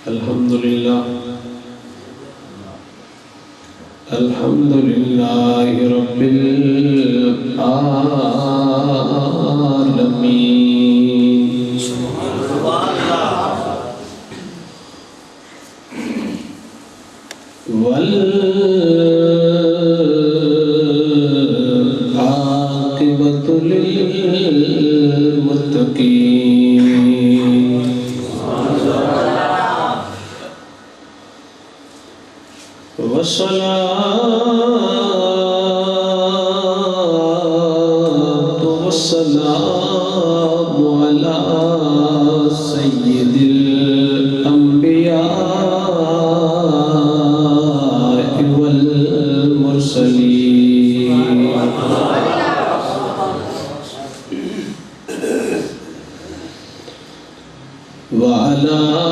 الحمد لله رب العالمين والعاقبة للمتقين والصلاة والسلام على سيد الأنبياء والمرسلين وعلى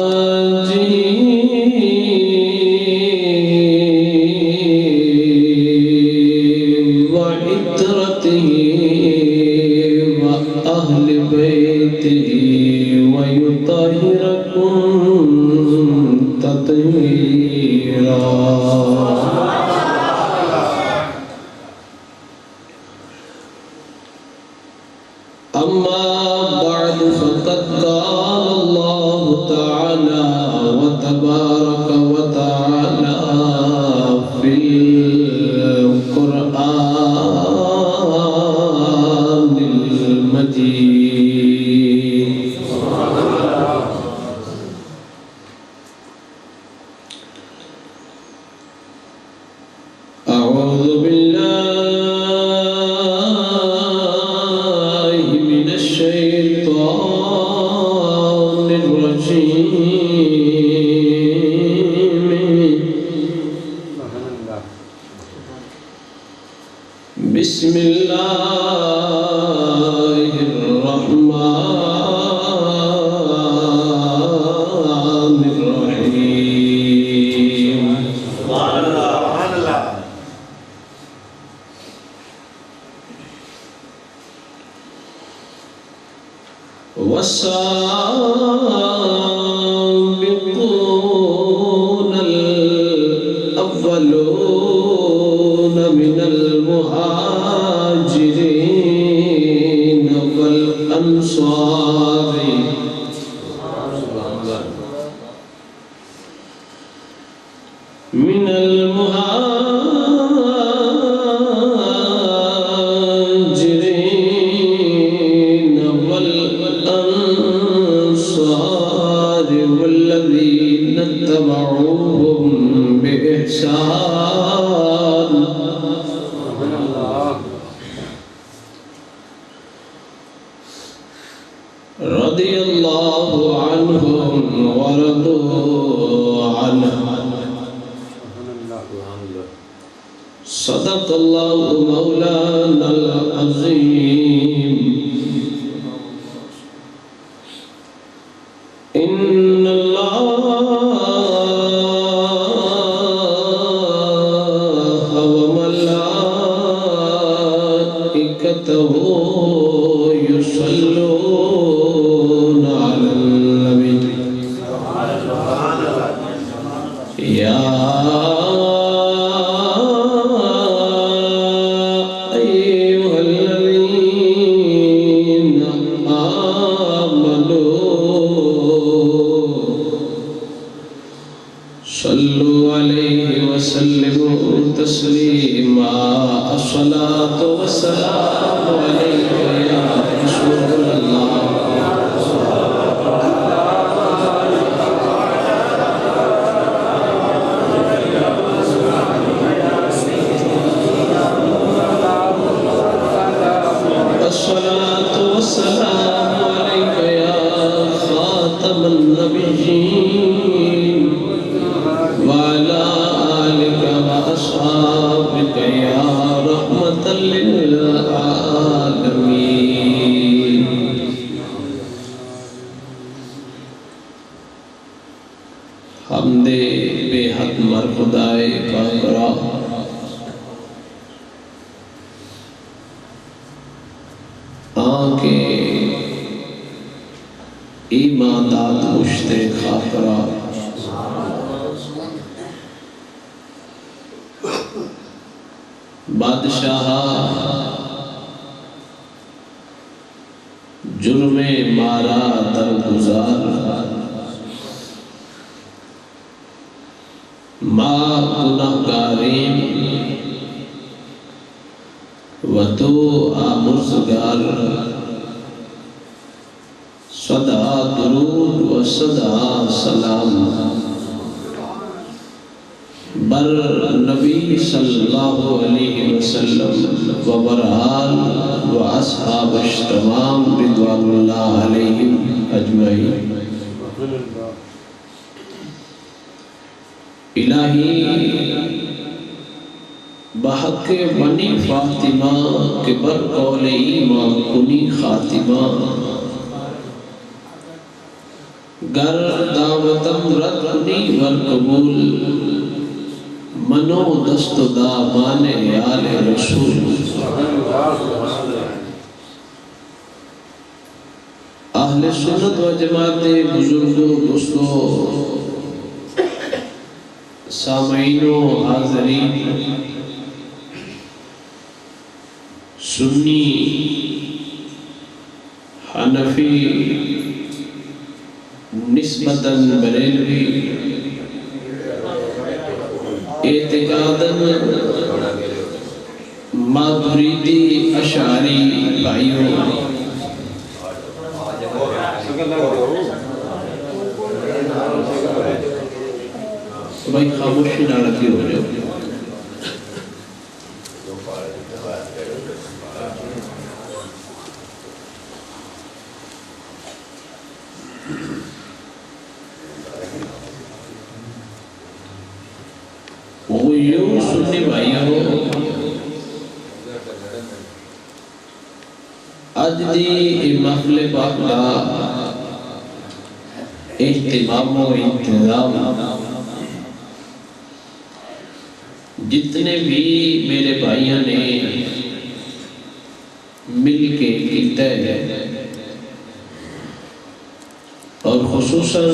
وأزواجه وعترته وأهل بيته ويطهركم تطهيرا أما بعد فقد قال الله تعالى وتبارك وتعالى في القرآن المجيد أعوذ بالله من الشيطان الرجيم بسم الله الرحمن الرحيم والسابقون الأولون من المهاجرين والأنصار من المهاجرين والأنصار والذين اتبعوهم بإحسان رضي الله عنهم ورضوا عنه صدق الله مولانا العظيم إن الله وملائكته يصلون على النبي يا أيها الذين آمنوا صلوا عليه وسلموا تسليما الصلاة والسلام عليك يا رسول الله الصلاة والسلام عليك يا خاتم النبيين وعلى آلك وأصحابك يا ایمان داد مشتے خاکرہ بادشاہ جرم مارا در گزار ما گناہگارین و تو آمرزگار صدا درود و صدا سلام بر نبی صلی اللہ علیہ وسلم و برآل و اصحاب تمام رضوان اللہ علیہم اجمعین۔ الہی بحق بنی فاطمہ کے بر قول ایمان کنی خاتمہ گر دعوتم رد کنی ور قبول منو دست دا مانے آل رسول۔ اہل سنت و جماعت بزرگوں دوستوں سامعین و حاضرین سنی حنفی نسبتاً بریلوی اعتقاداً ماتریدی اشعری بھائیوں بھائی خاموشی نہ رکھی ہو جاؤ۔ وہ یوں سنی بھائیوں آج دی محفل پاک کا اہتمام و انتظام جتنے بھی میرے بھائیوں نے مل کے کیتا ہے اور خصوصاً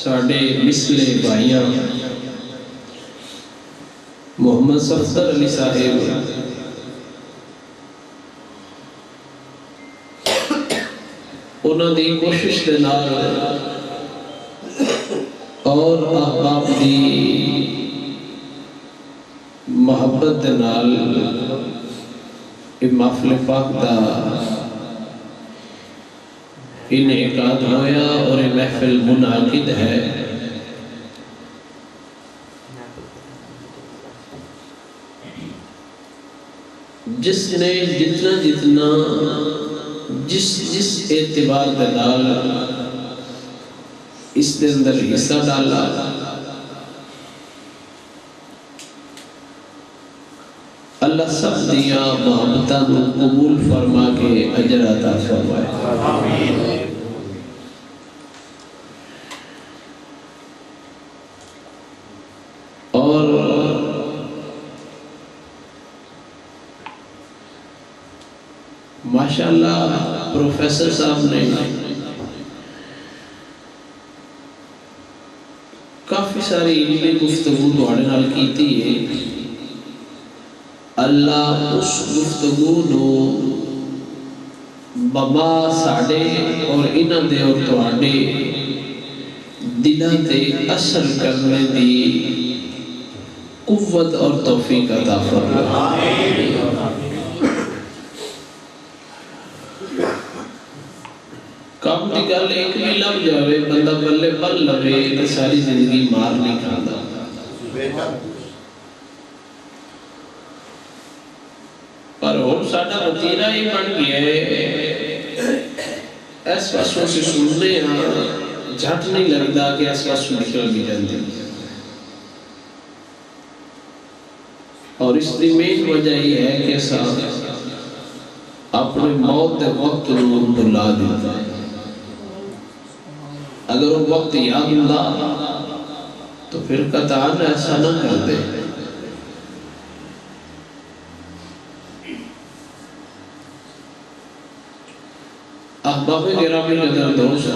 ساڑھے مسلے بھائیاں محمد صفدر علی صاحب انہوں دی کوشش دے نال اور احباب دی محبت دے نال محفل پاک دا انعقاد ہویا اور محفل منعقد ہے۔ جس نے جتنا جس اعتبار دے نال اس دے اندر حصہ ڈالا اللہ سب دیا محبتاں کو قبول فرما کے اجر عطا فرمائے۔ اور ماشاءاللہ پروفیسر صاحب نے کافی ساری علمی گفتگو دوڑے نال کیتی ہے۔ اللہ اس گفتگو نو بابا ساڑے اور انہاں دے اور تواڈے دلاں تے اثر کرنے دی قوت اور توفیق عطا فرمائے۔ کام دی گل ایک بھی لگ جاوے بندہ بلے بل لگے کہ ساری زندگی مار نہیں کھانا، پر اور ساڑھا وطیرہ ہی بن گیا ہے اس واسوں سے سننے جھٹ نہیں لگتا کہ اس واسوں نکل بھی جاندے، اور اس دی مین وجہ یہ ہے کہ اپنے موت دے وقت نور بلا دیتا ہے۔ اگر وہ وقت یاد اللہ تو پھر قطعاً ایسا نہ کر دے۔ احباب گرامی قدر دوست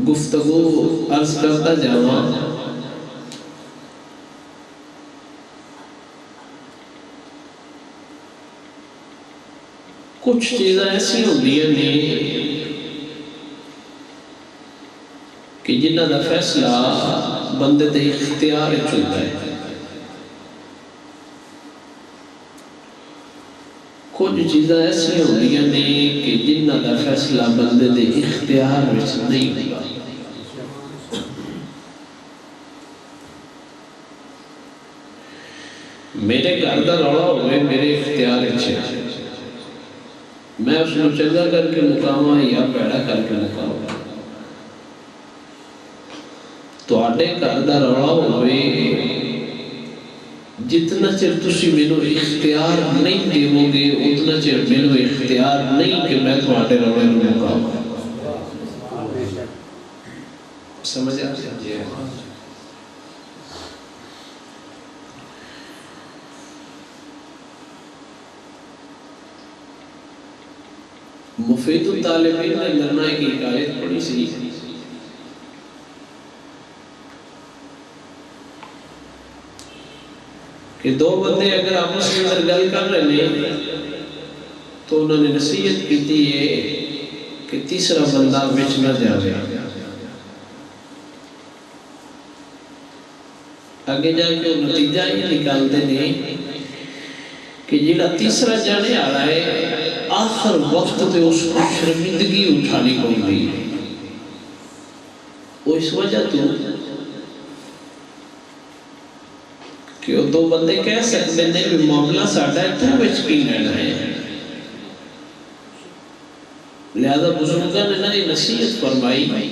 گفتگو عرض کرتا جاواں کچھ چیزیں ایسی ہوندی ہیں کہ جنہ دا فیصلہ بندے دے اختیار چلتا ہے. کچھ چیزیں ایسی ہوندی ہیں کہ جنہ دا فیصلہ بندے دے اختیار وچ نہیں ہوتا. میرے گھر دا روڑا ہوئے میرے اختیار اچھے میں اس کو چنگا کر کے مقامہ یا پیڑا کر کے مقامہ. تو آٹے کردہ روڑا ہوئے جتنا چر تسی میں اختیار نہیں دیو گے اتنا چر میں اختیار نہیں کہ میں تو آٹے روڑے میں مقامہ. سمجھ آتے ہیں مفید الطالبین نے لرنائی کی آیت پڑھی سی کہ دو بندے اگر آپس میں اندر گل کر رہے ہیں تو انہوں نے نصیحت کی تھی کہ تیسرا بندہ بچ نہ جاوے. آگے جا کے نتیجہ یہ نکالتے ہیں کہ جیڑا تیسرا جانے آ رہا ہے آخر وقت تے اس کو شرمندگی اٹھانی کو دی. وہ اس وجہ تو کہ وہ دو بندے کہہ سکتے ہیں کہ معاملہ ساڑھا ہے تو بچ کی لینا ہے. لہذا بزرگاں نے نہ نصیحت فرمائی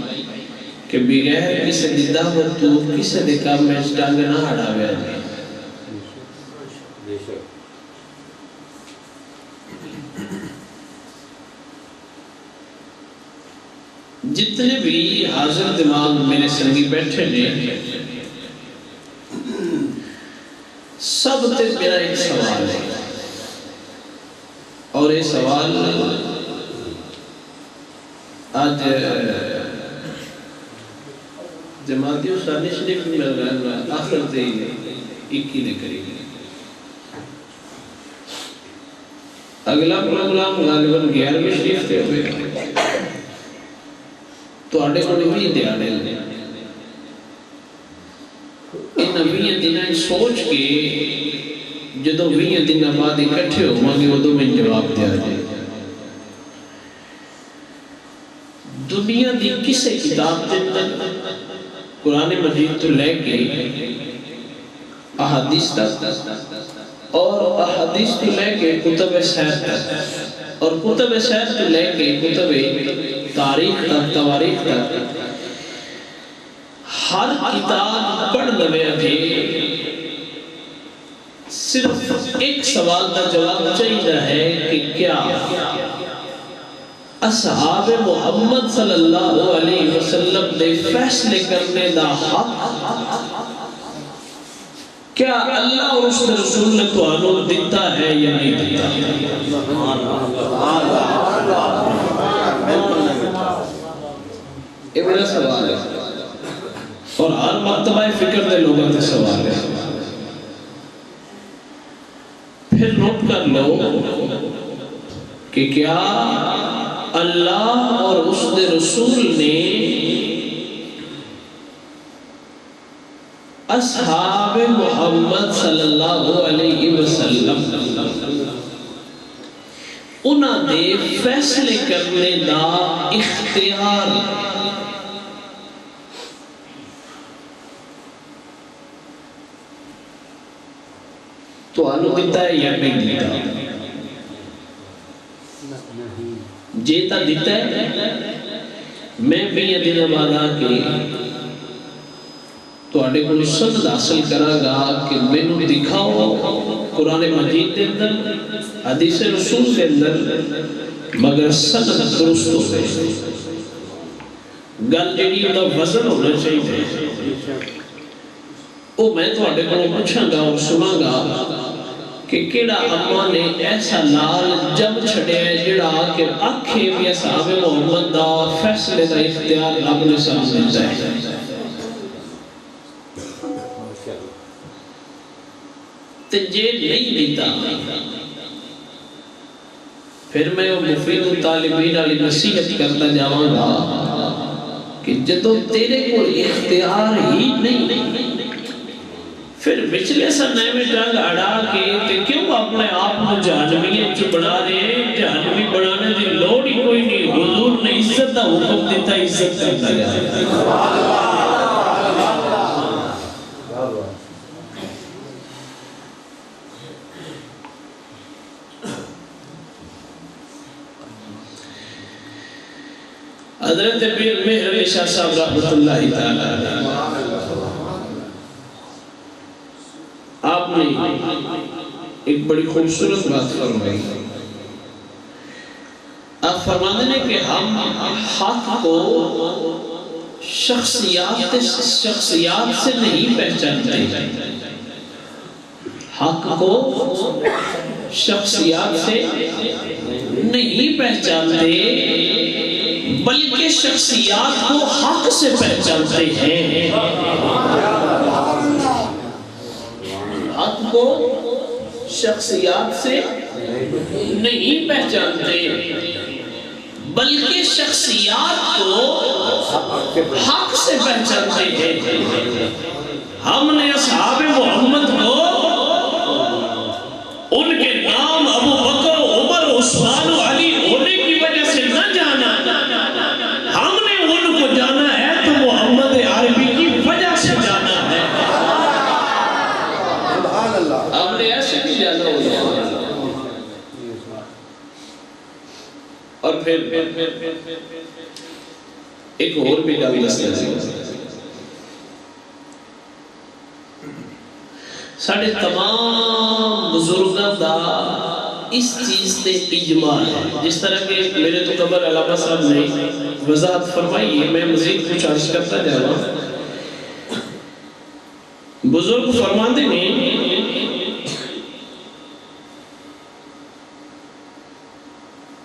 کہ بغیر کسی دی دعوت تو کسی دے کام میں ٹانگ نہ ہڑا ہویا جائے. جتنے بھی حاضر دماغ میرے سنگی بیٹھے نے سب تے میرا ایک سوال ہے اور یہ سوال آج جماعتی ثانی شریف میں مل رہا ہے آخر تے ایک ہی نے کری گئی. اگلا پروگرام غالباً 11ویں شریف تے ہوئے تو آڑے کو نبی دیاڑے لے ان نبی دنہ سوچ کے جدو 20 دن بعد اکٹھے ہو مانگے وہ دو میں جواب دیا جائے. دنیا دی کسے کتاب دن قرآن مجید تو لے کے احادیث تک اور احادیث تو لے کے کتب سیر تک اور کتب سیر تو لے کے کتب تاریخ تک تواریخ تک ہر کتاب پڑھ لوے ابھی صرف ایک سوال کا جواب چاہیے ہے کہ کیا اصحاب محمد صلی اللہ علیہ وسلم نے فیصلے کرنے دا حق کیا اللہ اور اس رسول نے تو آنوں دیتا ہے یا نہیں دیتا. یہ میرا سوال ہے اور ہر مرتبہ فکر دے لوگوں سے سوال ہے. پھر نوٹ کر لو کہ کیا اللہ اور اس دے رسول نے اصحاب محمد صلی اللہ علیہ وسلم انہاں دے فیصلے کرنے دا اختیار تو آنو دیتا ہے یا نہیں دیتا. جیتا دیتا ہے میں بھی یہ دن بعد آکے تو آنے کو سند حاصل کرا گا کہ میں نے دکھاؤ قرآن مجید کے اندر حدیث رسول کے اندر مگر سند درست ہو گئے. گل جڑی ہوتا وزن ہونا چاہیے وہ میں تو آنے کو پوچھاں گا اور سنا گا کہ کیڑا اماں نے ایسا لال جم چھڑے ہیں جڑا کہ آنکھیں بھی اصحاب محمد دا فیصلے دا اختیار رب نے سامنے چاہے تجھے نہیں دیتا پھر میں وہ مفید طالبین علی نصیحت کرتا جاؤں گا کہ جدو تیرے کو اختیار ہی نہیں پھر بچلے سنے میں ٹنگ اڑا کے کہ کیوں اپنے آپ کو جہنمیت جو بنا رہے ہیں جہنمی بنانے دی لوڑ ہی کوئی نہیں حضور نے عزت دا حکم دیتا عزت کرتا جاتا حضرت مہر علی شاہ صاحب رحمت اللہ تعالی آپ نے ایک بڑی خوبصورت بات فرمائی آپ فرماتے ہیں کہ ہم حق کو شخصیات سے نہیں پہچانتے حق کو شخصیات سے نہیں پہچانتے بلکہ شخصیات کو حق سے پہچانتے ہیں حق کو شخصیات سے نہیں پہچانتے بلکہ شخصیات کو حق سے پہچانتے ہیں ہم نے اصحاب محمد کو ان کے نام ابو بکر عمر عثمان و علی ہونے کی وجہ سے نہ جانا ہم نے ان کو جانا ہے تو محمد عربی کی وجہ سے جانا ہے ہم نے ایسے بھی جانا ہو جانا اور پھر ایک اور بھی گل دسنا ساڑھے تمام بزرگاں دا اس چیز تے اجماع ہے جس طرح کہ میرے تو قبر علامہ صاحب نے وضاحت فرمائی ہے میں مزید کچھ عرض کرتا جاؤں بزرگ فرماتے ہیں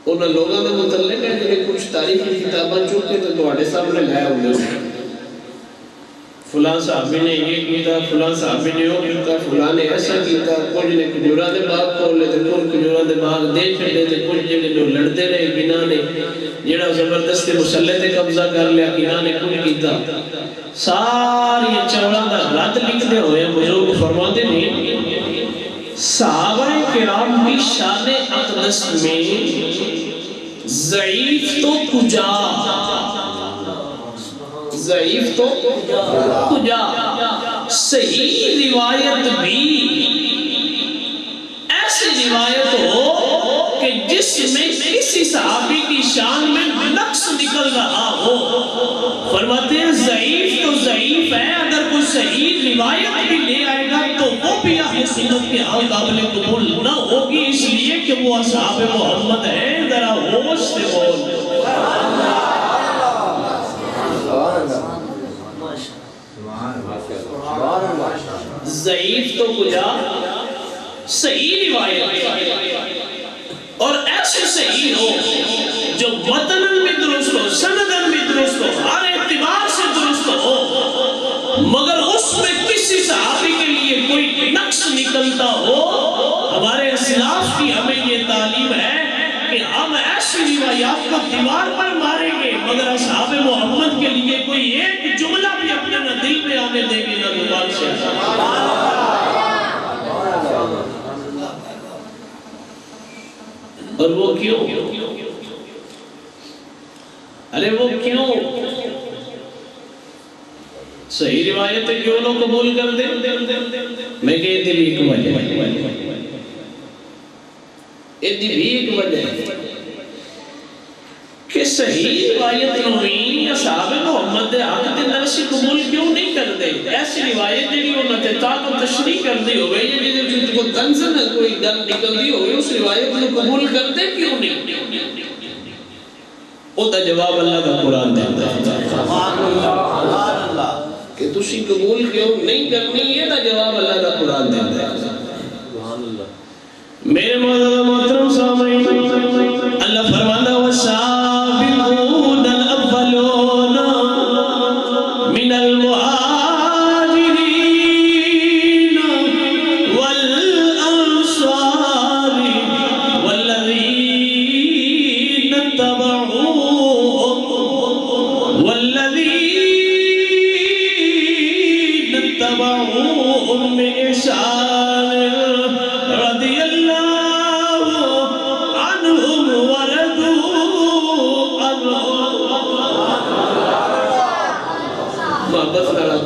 انہوں لوگوں نے متعلق ہے کہ کچھ تاریخی کتابیں چوکے تو توڑے سامنے لائے ہوئے فلان صحابی نے یہ کیتا فلان صحابی نے وہ کیتا فلان نے ایسا کیتا کچھ نے کجورہ دے باغ کھول لے تھے کچھ کجورہ دے باغ دے چھڑے تھے کچھ جنہیں جو لڑتے رہے کنہ نے جڑا زبردستی مسلح تے قبضہ کر لیا کنہ نے کچھ کیتا ساری چوڑا دا رد لکھتے ہوئے بزرگ فرماتے ہیں صحابہ کرام کی شان اقدس میں ضعیف تو کجا ضعیف تو کجا صحیح روایت بھی ایسی روایت ہو کہ جس میں کسی صحابی کی شان میں نقص نکل رہا ہو فرماتے ہیں ضعیف تو ضعیف ہے اگر کوئی صحیح روایت بھی لے آئے گا تو وہ بھی اہل سنت کے ہاں قابل قبول نہ ہوگی اس لیے کہ وہ اصحاب محمد ہیں ذرا ہوش سے بول ضعیف تو کجا صحیح روایت اور ایسے صحیح ہو جو متنن بھی درست ہو سندن بھی درست ہو ہر اعتبار سے درست ہو مگر اس میں کسی صحابی کے لیے کوئی نقص نکلتا ہو ہمارے اسلاف کی ہمیں یہ تعلیم ہے کہ ہم ایسی روایات کو دیوار پر ماریں گے مگر اصحاب محمد کے لیے کوئی ایک جملہ بھی اپنے نہ دل میں آنے دیں گے نہ زبان سے اور وہ کیوں ارے وہ کیوں صحیح روایتیں کیوں لوگ قبول کر دیں میں کہتے بھی ایک وجہ ایک وجہ کہ صحیح روایت نوی اصحاب محمد حق دے نرسی قبول کیوں نہیں کر دے ایسی روایت جنہی انہوں نے تاک و تشریح کر دی ہوئے یہ جنہی کو تنزن ہے کوئی گل نکل دی ہوئے اس روایت کو قبول کر دے کیوں نہیں او دا جواب اللہ کا قرآن دیتا ہے کہ تسی قبول کیوں نہیں کرنی یہ دا جواب اللہ کا قرآن دیتا ہے میرے محترم سامعین، اللہ فرماتا والسابقون الاولون من المہاجرین والانصار والذین اتبعوهم بإحسان رضی اللہ عنہم ورضوا عنہ. محبت کرا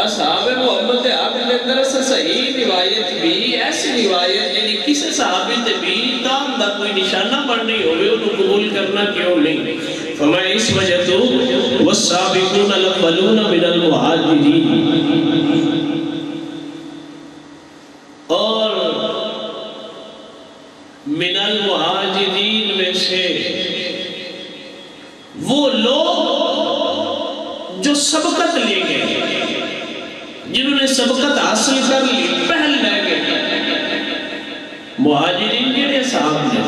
اصحاب محمد آپ کے اندر صحیح روایت بھی ایسی روایت یعنی کسی صحابی تے بھی دام دا کوئی نشانہ پڑ نہیں ہوئے انہوں قبول کرنا کیوں نہیں. فرمایا اس وجہ تو والسابقون الاولون من المہاجرین، اور من المہاجرین میں سے وہ لوگ جو سبقت لے گئے، جنہوں نے سبقت حاصل کر لی، پہل لے گئے. مہاجرین کے صاحب نے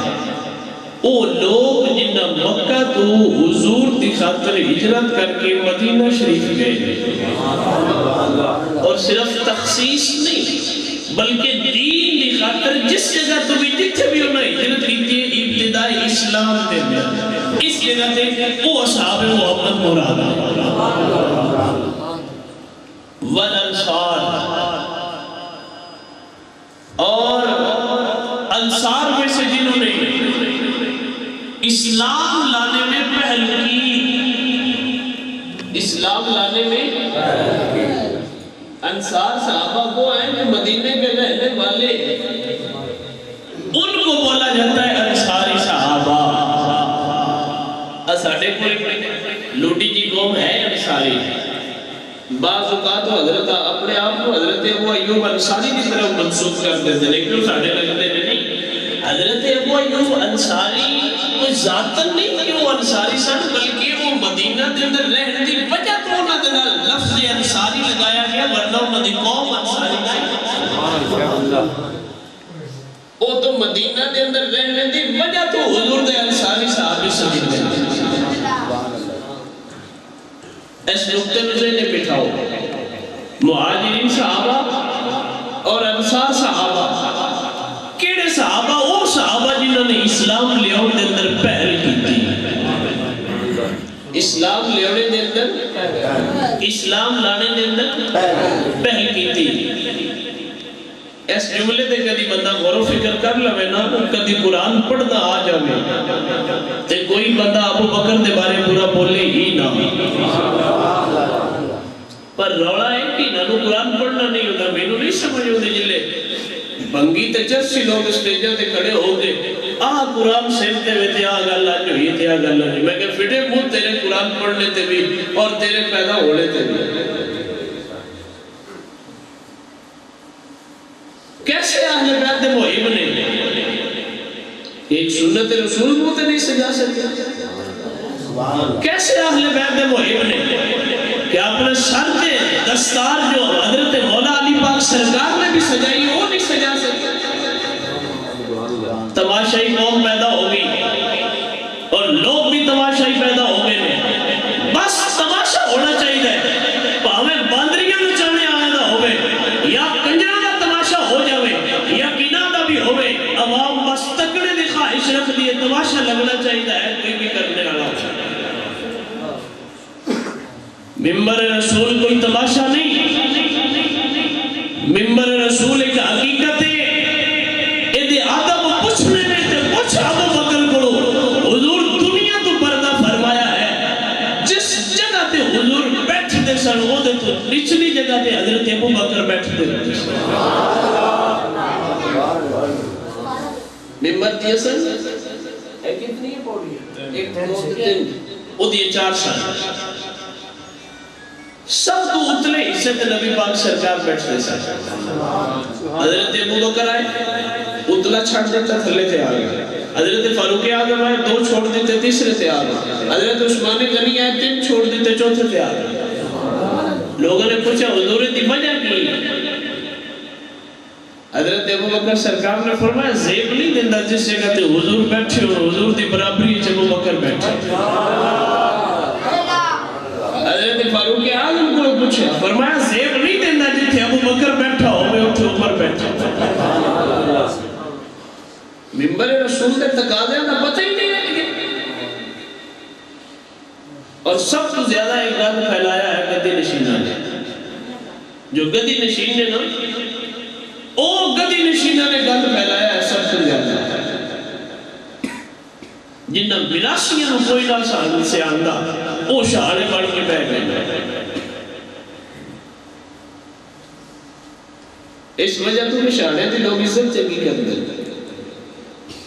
وہ لوگ جنہاں مکہ تو حضور دی خاطر ہجرت کر کے مدینہ شریف گئے، اور صرف تخصیص نہیں بلکہ دین دی خاطر جس جگہ تو بھی جتھے بھی انہیں ہجرت کی تھی ابتدائی اسلام دے میں اس جگہ تے وہ اصحاب محمد مراد والانصار، اور انصار میں سے جنہوں نے اسلام لانے میں پہل کی، اسلام لانے میں انصار صحابہ وہ ہیں جو مدینے کے رہنے والے، ان کو بولا جاتا ہے انصاری صحابہ. ساڑھے کوئی لوٹی جی قوم ہے انصاری، بعض اوقات حضرت اپنے آپ کو حضرت ابو ایوب انصاری کی طرف منسوخ کر دیتے، لیکن ساڑھے لگتے نہیں. حضرت ابو ایوب انصاری کوئی ذاتن نہیں کہ وہ انصاری سن، بلکہ وہ مدینہ دے اندر رہنے دی وجہ تو انہاں دے نال لفظ انصاری لگایا گیا، ورنہ انہاں دی قوم انصاری نہیں. وہ تو مدینہ دے اندر رہنے دی وجہ تو حضور دے انصاری صحابی سمجھتے ہیں. اس نقطے نظر نے بٹھاؤ مہاجرین صحابہ اور انصار صحابہ. کیڑے صحابہ؟ وہ صحابہ جنہوں نے اسلام لیاؤں دے اندر پہل کی تھی، اسلام لیاؤں دے اندر اسلام لانے دے اندر پہل کی تھی. اس جملے دے کدی بندہ غور و فکر کر لوے نا، کدی قرآن پڑھنا آ جاوے تے کوئی بندہ ابو بکر دے بارے پورا بولے ہی نہ، پر روڑا ہے کہ نانو قرآن پڑھنا نہیں ہوتا. میں نو نہیں سمجھ ہوتے جلے بنگی تے چرسی لوگ اسٹیجہ تے کھڑے ہوتے قرآن سیمتے ہوئے تے گل آج ہوئی تے گل آج. میں کہ فٹے منہ تیرے قرآن پڑھنے تے بھی اور تیرے پیدا ہونے تے بھی. کیسے اہل بیت دے محب نے ایک سنت رسول منہ تے نہیں سجا سکتے؟ کیسے اہل بیت دے محب نے کہ اپنے سر دے دستار جو حضرت مولا علی پاک سرکار نے بھی سجائی وہ نہیں سجا سکتے؟ تماشائی قوم پیدا ہوگی اور لوگ بھی تماشائی پیدا ہو گئے ہیں. بس تماشا ہونا چاہیے، پاہمیں باندریاں نچانے آئے دا ہوئے یا کنجرہ دا تماشا ہو جاوے یا بینا دا بھی ہوئے، عوام بس تکڑے دی خواہش رکھ دیئے تماشا لگنا چاہیے ہے، کوئی بھی کرنے والا ہو جائے. ممبر رسول کوئی تماشا نہیں، ممبر رسول ایک حقیقت ہے. ایدے آدم پوچھنے میں تے پوچھ ابو بکر کرو، حضور دنیا تو پردہ فرمایا ہے. جس جگہ تے حضور بیٹھ دے سن وہ دے تو نچلی جگہ تے حضرت ابو بکر بیٹھ دے سن. ممبر دیا سن ایک اتنی پوڑی ہے، ایک دو تین وہ دیئے 4 سن. سب تو اتلے حصے تے نبی پاک سرکار بیٹھتے سن. حضرت ابو بکر آئے اتلا چھڑ دیتا تھلے تے آگئے، حضرت فاروق اعظم آئے 2 چھوڑ دیتے تیسرے تے آگئے، حضرت عثمان غنی آئے 3 چھوڑ دیتے چوتھے تے آگئے. لوگوں نے پوچھا حضور دی وجہ کی؟ حضرت ابو بکر سرکار نے فرمایا زیب نہیں دیندہ جس جگہ تے حضور بیٹھے ہو حضور دی برابری چ ابو بکر بیٹھے. حضرت فاروق اعظم کو پوچھا فرمایا زیب نہیں دیندہ جتھے ابو بکر بیٹھا ہو میں اتھے اوپر بیٹھا. ممبر رسول دے تقاضے دا پتہ ہی نہیں ہے. اور سب سے زیادہ ایک گند پھیلایا ہے گدی نشینہ نے. جو گدی نشین نے نا او گدی نشینہ نے گند پھیلایا ہے سب سے زیادہ. جنہ مراسیاں نو کوئی نہ سان سے آندہ او شہانے پڑھ کے بہ گئے. اس وجہ تو کہ شہانے دی لوگ عزت چنگی کر دیں.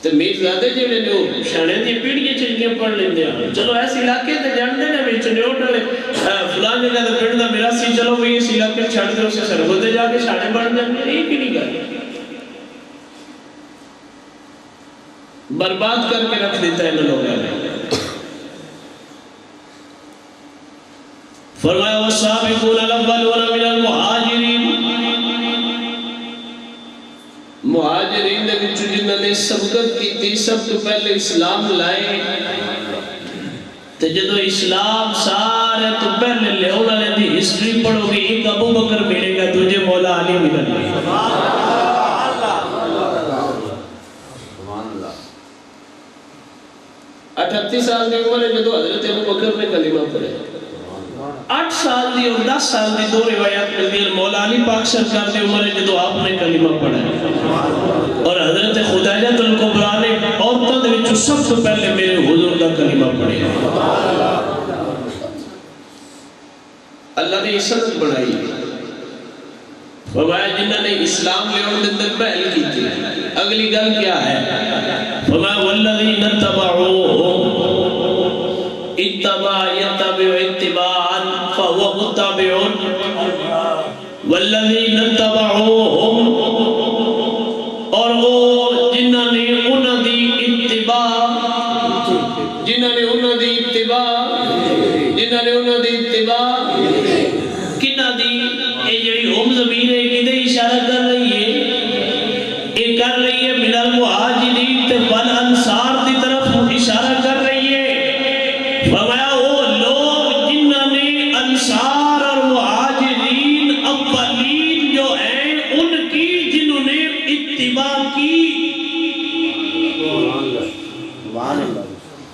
تو میرزادے جڑے جو شانے دی پیڑیاں چنگیاں پڑھ لیندے ہیں. چلو ایسے علاقے تے جان دے نا بھی چنیوٹ والے فلان جگہ تے پیڑ دا میراسی چلو بھی اس علاقے چھڑ دے اسے سرگودے جا کے شانے پڑھ جاندے ہیں. یہ کی نہیں گا برباد کر کے رکھ دیتا ہے ان لوگوں نے. فرمایا والسابقون الاولون من المہاجرین مہاجرین دے وچ جنہاں نے سبقت کی سب تو پہلے اسلام لائے. تے جدو اسلام سارے تو پہلے لے والے دی ہسٹری پڑھو گے ایک ابو بکر ملے گا تجھے مولا علی ملے گا. 38 سال دی عمر ہے جدو حضرت ابو بکر نے کلمہ پڑھے. 8 سال دی اور 10 سال دی دو روایات ملتی ہیں. مولا علی پاک سرکار دی عمر ہے جدو آپ نے کلمہ پڑھا. اور حضرت خدیجہ الکبریٰ نے عورتوں دے وچوں سب تو پہلے میرے حضور دا کلمہ پڑھا. اللہ نے عزت بڑھائی. فرمایا جنہوں نے اسلام لے اور اندر پہل کی تھی. اگلی گل کیا ہے؟ فرمایا والذین اتبعوہم اتباع یتبع اتباعا فہو متبع والذین اتبعوہم اور وہ جنہوں نے انہوں دی اتباع کنہ دی یہ جڑی ہم زمین ہے کدھے اشارہ کر رہی ہے؟ یہ کر رہی ہے من المہاجرین تے والانصار دی طرف اشارہ کر رہی ہے. فرمایا وہ لوگ جنہوں نے انصار اور مہاجرین اولین جو ہیں ان کی جنہوں نے اتباع کی.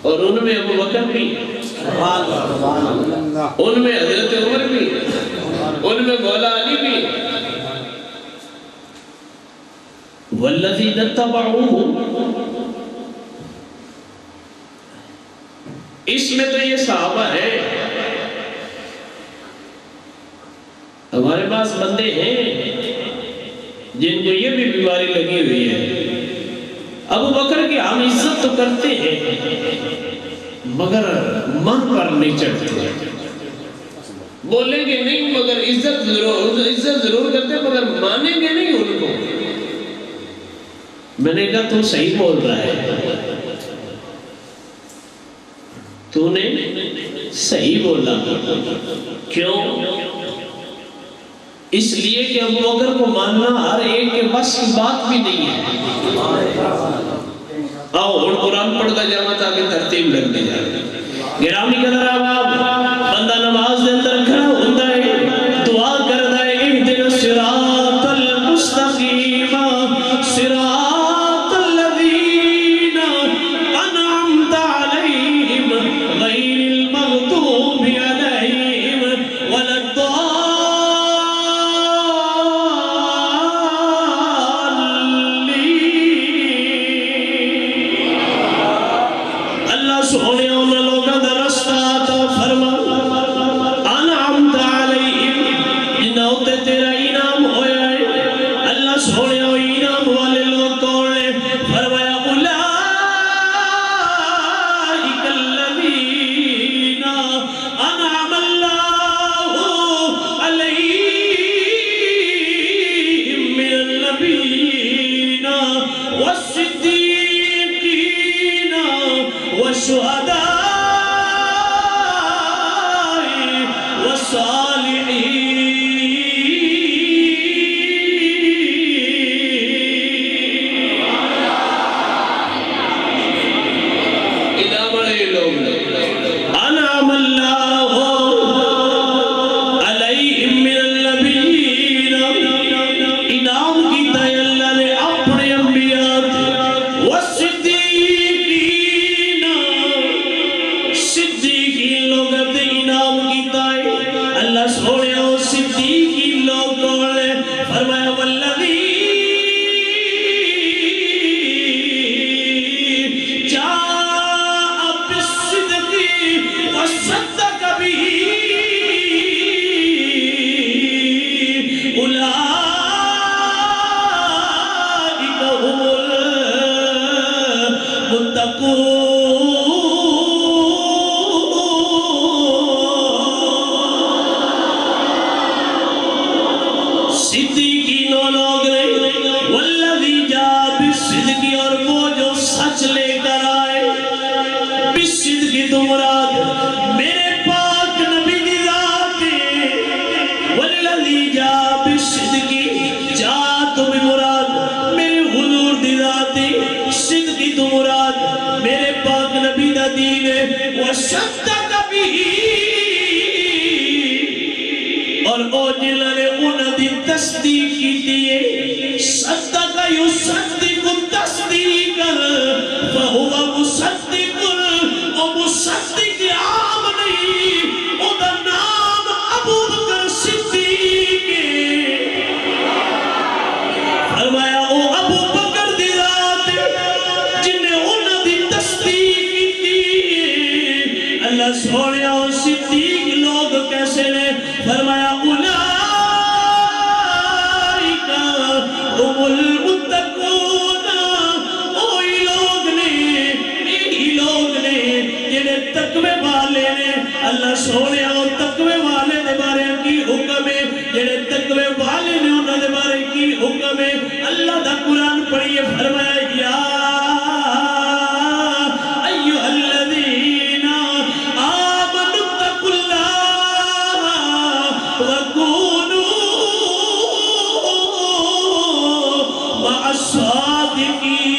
اور ان میں ابو بکر بھی ان میں حضرت عمر بھی ان میں مولا علی بھی. والذین اتبعوہ اس میں تو یہ صحابہ ہے. ہمارے پاس بندے ہیں جن کو یہ بھی بیماری لگی ہوئی ہے. ابو بکر کی ہم عزت تو کرتے ہیں مگر من پر نہیں چڑھتے. بولیں گے نہیں مگر عزت ضرور کرتے مگر مانیں گے نہیں ان کو. میں نے کہا تو صحیح بول رہا ہے. تو نے صحیح بولا. کیوں؟ اس لیے کہ ابو بکر کو ماننا ہر ایک کے بس کی بات بھی نہیں ہے. آؤ اور قرآن پڑھتا جانا تاکہ ترتیب لگ دی جائے. گرامی قدر آباب بندہ نماز دے اندر کھڑا ہوتا ہے دعا کرتا ہے اہدنا الصراط المستقیم صراط الذین انعمت علیہم غیر المغضوب علیہم ولا الضالین. اللہ سونے انہوں لوگوں دا رستہ عطا فرما. انعمت علیہم جنہاں تے تیرا انعام ہویا ہے. اللہ سونے انعام والے لوگ کون ہیں؟ فرمایا اولئک الذین انعم اللہ علیہم من النبیین والصدیقین والشہداء والصالحین. وصدق به اولئک هم المتقون. صدیقین وہ لوگ والذی جاء بالصدق اور وہ جو سچ لے کر آئے. بالصدق تو مراد میرے پاک نبی دی ذات ہے. والذی جاء بالصدق جاء تو بھی مراد میرے حضور دی ذات ہے. صدق تو مراد میرے پاک نبی دا دین ہے. وصدق به اور او جنہوں نے انہوں دی تصدیق کی دیئے. صدق یصدق تصدیقا فہو مصدق. او مصدق عام نہیں، او دا نام ابو بکر صدیق ہے. فرمایا او ابو بکر دی ذات جنہیں انہوں دی تصدیق کی دیئے. اللہ سوڑیا او صدیق لوگ کیسے نے؟ فرمایا اولئک هم المتقون. اوہی لوگ نے جنہیں تقوی والے نے. اللہ سونے اور تقوی والے دے بارے کی حکم ہے. جنہیں تقوی والے نے انہوں دے بارے کی حکم ہے. اللہ دا قرآن پڑھیے. فرمایا یا ایھا الذین آمنوا اتقوا اللہ وکونوا مع الصادقین.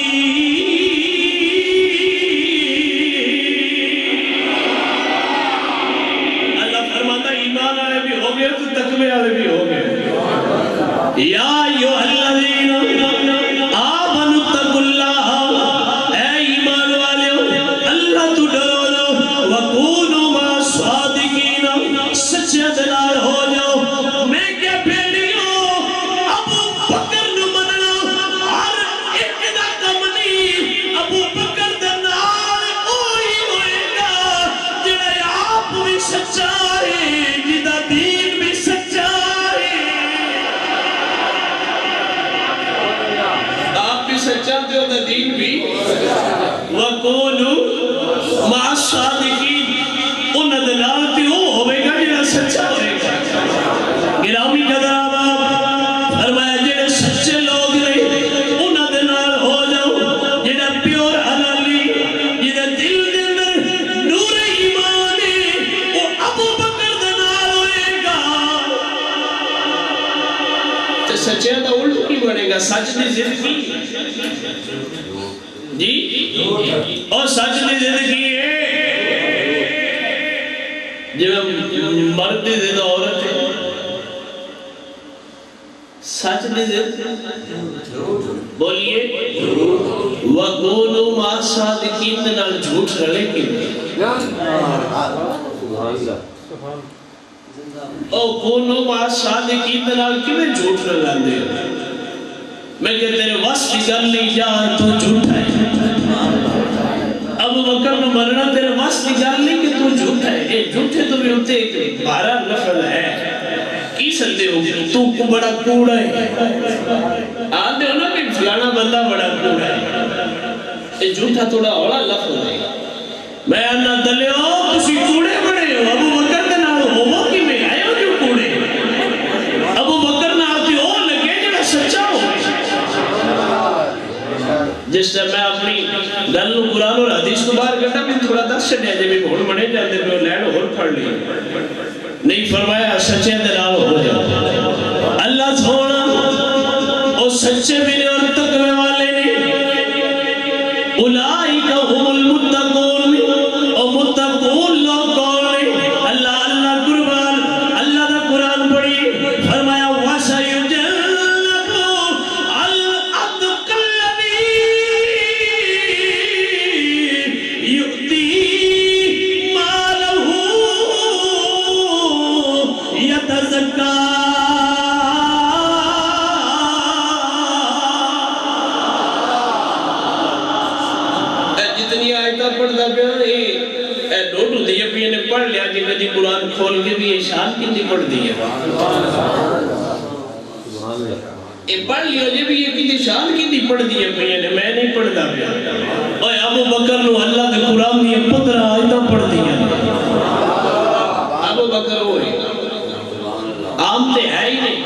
اللہ فرماتا ایمان والے بھی ہو گئے تو تقوی والے بھی ہو گئے. یا ایھا الذین آمنوا اتقوا اللہ، اے ایمان والے اللہ تو ڈرو لو. وکونوا مع الصادقین، سچے دلال ہو جاؤ. میں کیا بھیڑیوں ابو بکر نو مننا ہر ایک دا کم نہیں. ابو بکر دے نال اوہی ہوئے گا جڑا آپ بھی سچا ہے، جدا دین بھی سچا ہے. آپ بھی سچا جو دا دین بھی. وَقُولُوا مَعَ الصَّادِقِينَ، ان دلالتی وہ ہوئے گا جڑا سچا ہوئے گا. گرامی قدر آباب فرمایا جڑے سچے لوگ نے انہاں دے نال ہو جاؤ. جڑا پیور حلالی جڑا دل دے اندر نور ایمان ہے وہ ابو بکر دے نال ہوئے گا. تے سچے دا الٹ کی بنے گا؟ سچ دی زندگی جی اور سچ دی زندگی ہے. جب مرد دی زندگی عورت ہے سچ دی زندگی بولیے. وَقُولُوا مَعَ الصَّادِقِينَ نال جھوٹ رلے کی او قُولُوا مَعَ الصَّادِقِينَ نال کیوں جھوٹ رلان دے؟ میں کہ تیرے واسط کی گل نہیں جا تو جھوٹا ہے. ابو بکر نو مرنا تیرے واسط کی گل نہیں کہ تو جھوٹا ہے. اے جھوٹے تو بھی ہوتے ایک بارہ لفظ ہے. کی سکتے ہو تو بڑا کوڑا ہے. آدھے ہو نا کہ فلانا بندہ بڑا کوڑا ہے. اے جھوٹا تھوڑا اولا لفظ ہے. میں انہا دلے ہو کسی کوڑے بڑے ہو. ابو بکر دے نال ہو کی میں آئے ہو کیوں کوڑے. ابو بکر نال تی ہو لگے جڑا سچا ہو. جس سے میں اپنی گلو قرآن اور حدیث کو باہر کرتا میں تھوڑا دس سے دیا جب بھول منے جاتے میں لین اور پڑھ لی. نہیں فرمایا سچے دلال ہو جاؤ. اللہ سونا اور سچے بھی نے اور تقوی والے نے. اولئک هم المتقون. اور متقون لوگ کون ہیں؟ اللہ اللہ قربان اللہ دا قرآن پڑھی. فرمایا وَسَيُجَنَّبُ الْأَتْقَى الَّذِي يُؤْتِي مَالَهُ يَتَزَكَّىٰ. لیا جی کجی قرآن کھول کے بھی یہ شان کی پڑھ دی ہے یہ پڑھ لیو جی بھی یہ کی شان کی پڑھ دی ہے میں نہیں پڑھ دا پیا اوہ ابو بکر نو اللہ کے قرآن دی 15 آیتاں پڑھ دی ہیں ابو بکر ہوئے عام تے ہے ہی نہیں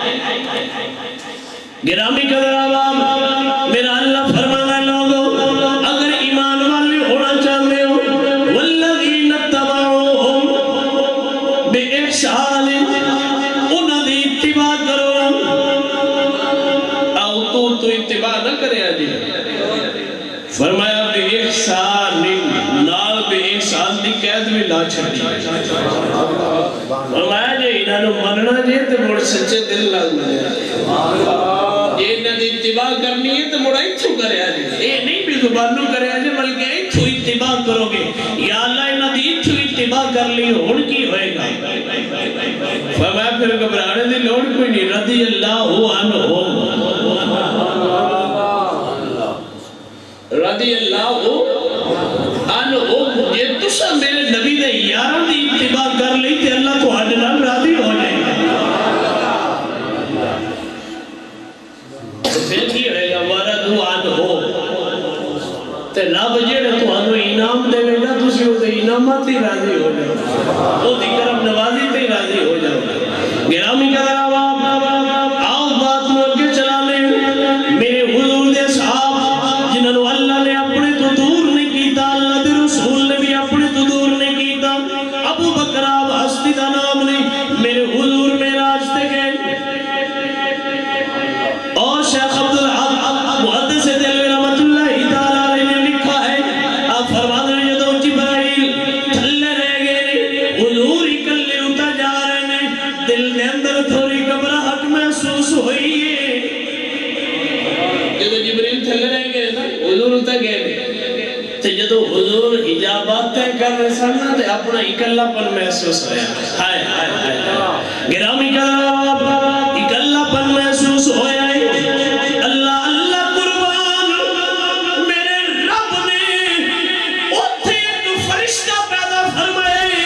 گرامی قدر عوام میرا اللہ فرمانا لوگوں اگر ایمان والے ہونا چاہتے ہو والذین اتبعوہم بإحسان انہاں دی اتباع کرو او تو اتباع نہ کرے آجی فرمایا بإحسان نال بإحسان دی قید میں نہ چھڑی فرمایا جی انہاں نو مننا جی تے مڑ سچے دل لگ یہ انہاں دی اتباع کرنی ہے تو مڑا اتھو کرے آجی یہ نہیں بھی زبانوں کرے آجی بلکہ اتھو اتباع کرو گے یا اللہ انہاں دی اتھو اتباع کر لی ہون کی ہوئے گا فرمایا پھر گھبرانے دی لوڑ کوئی نہیں رضی اللہ عنہ رضی اللہ عنہ یہ تسا میرے نبی دے یاران دی اتباع کر لی تے اللہ تو حد نام راضی ہو جائے گا پھر کی رہے گا وردو عنہ تے رب جیڑے تو انو انعام دے گا تسی ہو تے انعامات ہی راضی ہو جائے تو دی کرم نوازی تے راضی ہو جائے گرامی قدر عوام آؤ بات مول کے چلا لیں میرے حضور دے صحاب جنہوں اللہ نے اپنے تو دور نہیں کیتا اللہ دے رسول نے بھی اپنے تو دور نہیں کیتا ابو بکر آپ ہستی دا نام نہیں میرے حضور معراج تے گئے اور شیخ عبدالحق محدث دلوی رحمت اللہ تعالیٰ علیہ نے لکھا ہے آپ فرماتے ہیں جدو جبرائیل تھلے رہ گئے حضور اکلے اٹھا جا رہے ہیں دل دے اندر تھوڑی گھبراہٹ محسوس ہوئی ہے جدو جبرائیل تھلے رہ گئے نا حضور اٹھا گئے تو جدو حضور اجابات تے کر رہے سننا تے اپنا اکلہ پن محسوس ہویا ہائے ہائے ہائے گرامی قدر اکلہ پن محسوس ہویا ہے اللہ اللہ قربان میرے رب نے اتھے ایک فرشتہ پیدا فرمائے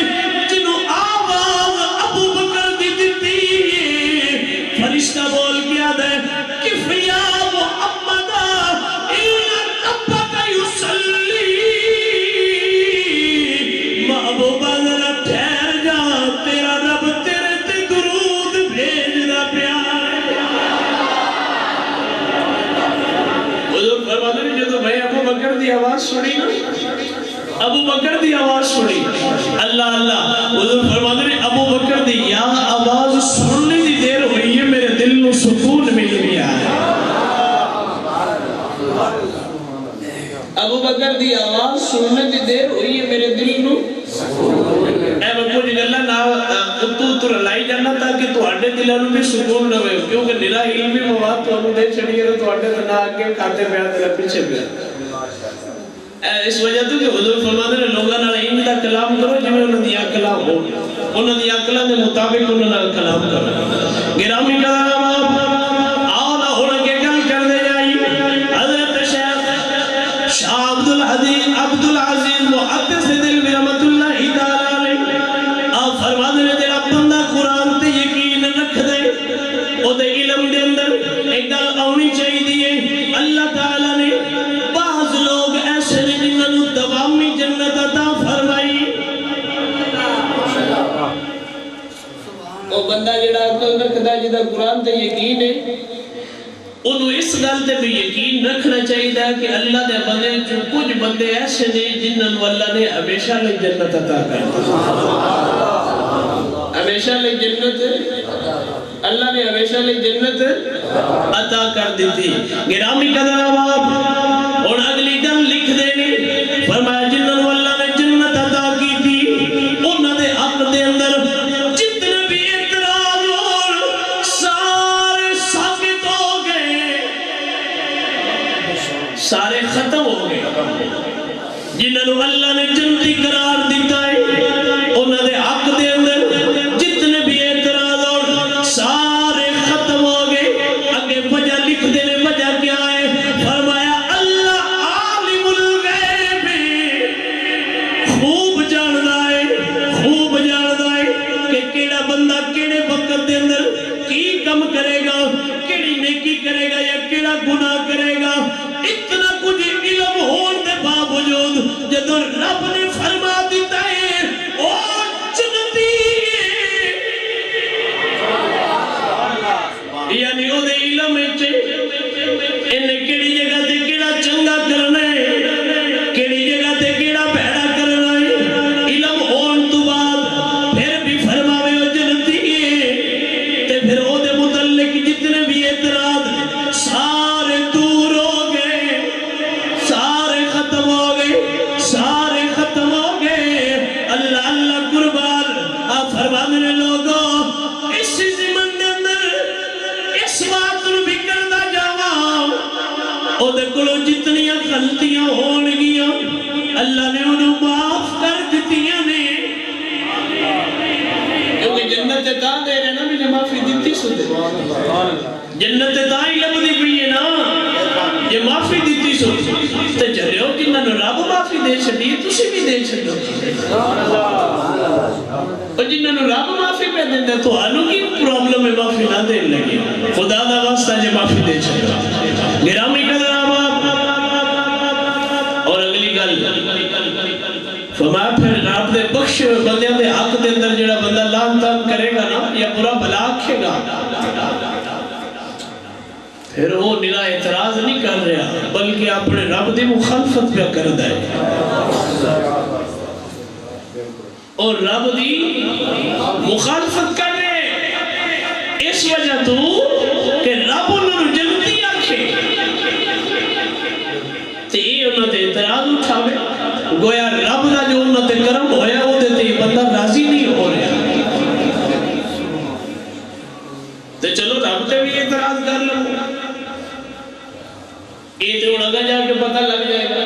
جنہوں آواز ابو بکر دی دیتی ہے فرشتہ بول گیا دے کفیا محمد ان ربک یصلی محبوبہ ذرا ٹھہر جا تیرا رب تیرے تے درود بھیج دا پیار حضور فرماتے ہیں جدو میں ابو بکر دی آواز سنی نا ابو بکر دی آواز سنی اللہ اللہ حضور فرماتے ہیں ابو بکر دی یا آواز سننے دی دیر ہوئی ہے میرے دل نو سکون مل گیا ہے ابو بکر دی آواز سننے دی دیر ہوئی ہے میرے دل نو اے بکو جی اللہ نا اتو رلائی جانا تاکہ تو ہڈے دلانو بھی سکون نہ ہوئے کیونکہ نرا علمی مواد تو انہوں دے چڑی ہے تو ہڈے دنا آگے کھاتے پیا دلا پیچھے پیا اس وجہ تو کہ حضور فرماتے ہیں لوگاں نال علم دا کلام کرو جویں انہاں دی عقلاں ہو انہاں دی عقلاں دے مطابق انہاں نال کلام کرو گرامی قدر آؤ نہ ہن کے گل کر دے جائی حضرت شیخ شاہ عبدالعزیز محدث دلوی رحمت اللہ تعالیٰ علیہ آپ فرماتے ہیں جڑا بندہ قرآن تے یقین رکھ دے او دے علم دے اندر ایک گل آنی چاہیے اللہ تعالیٰ نے بعض لوگ ایسے نے جنہاں نو دوامی جنت عطا فرمائی او بندہ جڑا عقل رکھدا جدا قرآن تے یقین ہے انہوں اس گل تے بھی یقین رکھنا چاہیے کہ اللہ دے بندے جو کچھ بندے ایسے نے جنہوں اللہ نے ہمیشہ لئے جنت عطا کر دی ہمیشہ لئے جنت اللہ نے ہمیشہ لئے جنت عطا کر دی تھی گرامی قدر عوام اور اگلی گل لکھ دینے فرمایا جنہوں اللہ نے جنت عطا کی تھی انہوں نے حق دے اندر جتنے بھی اعتراض اور سارے ثابت ہو گئے سارے ختم ہو گئے جنہوں اللہ نے جنتی قرار دیتا ہے انہوں نے حق دے اندر جتنے بھی اعتراض اور سارے ختم ہو گئے اگے وجہ لکھ دینے وجہ کیا ہے فرمایا اللہ عالم الغیب فرمانے نے لوگوں اس زمن دے اندر اس بات نو بھی کردا جاواں او دے کولوں جتنیاں غلطیاں ہون گیاں اللہ نے انہوں معاف کر دتیاں نے کیونکہ جنت تا دے رہے نا بھی معافی دیتی سو دے جنت تا ہی لبدی پئی ہے نا یہ معافی دیتی سو تے چلے ہو کہ انہوں رب معافی دے چھڈی تسی بھی دے چھڈو اور جنہوں رب معافی پہ دیندے تو آنو کی پرابلم ہے معافی نہ دے لگے خدا دا واسطہ جے معافی دے چھڈو گرامی قدر آباد اور اگلی گل فرمایا پھر رب دے بخش بندیاں دے حق دے اندر جڑا بندہ لان تان کرے گا نا یا برا بھلا آکھے گا پھر وہ نرا اعتراض نہیں کر رہا بلکہ اپنے رب دی مخالفت پہ کر دے اور رب دی مخالفت کر رہے اس وجہ تو کہ رب انہوں جنتی آکھے تے یہ انہوں تے اعتراض اٹھاوے گویا رب دا جو انہوں تے کرم ہویا وہ تے بندہ راضی نہیں ہو رہا تے چلو رب تے بھی اعتراض کر لوں یہ تو لگا جا کے پتہ لگ جائے گا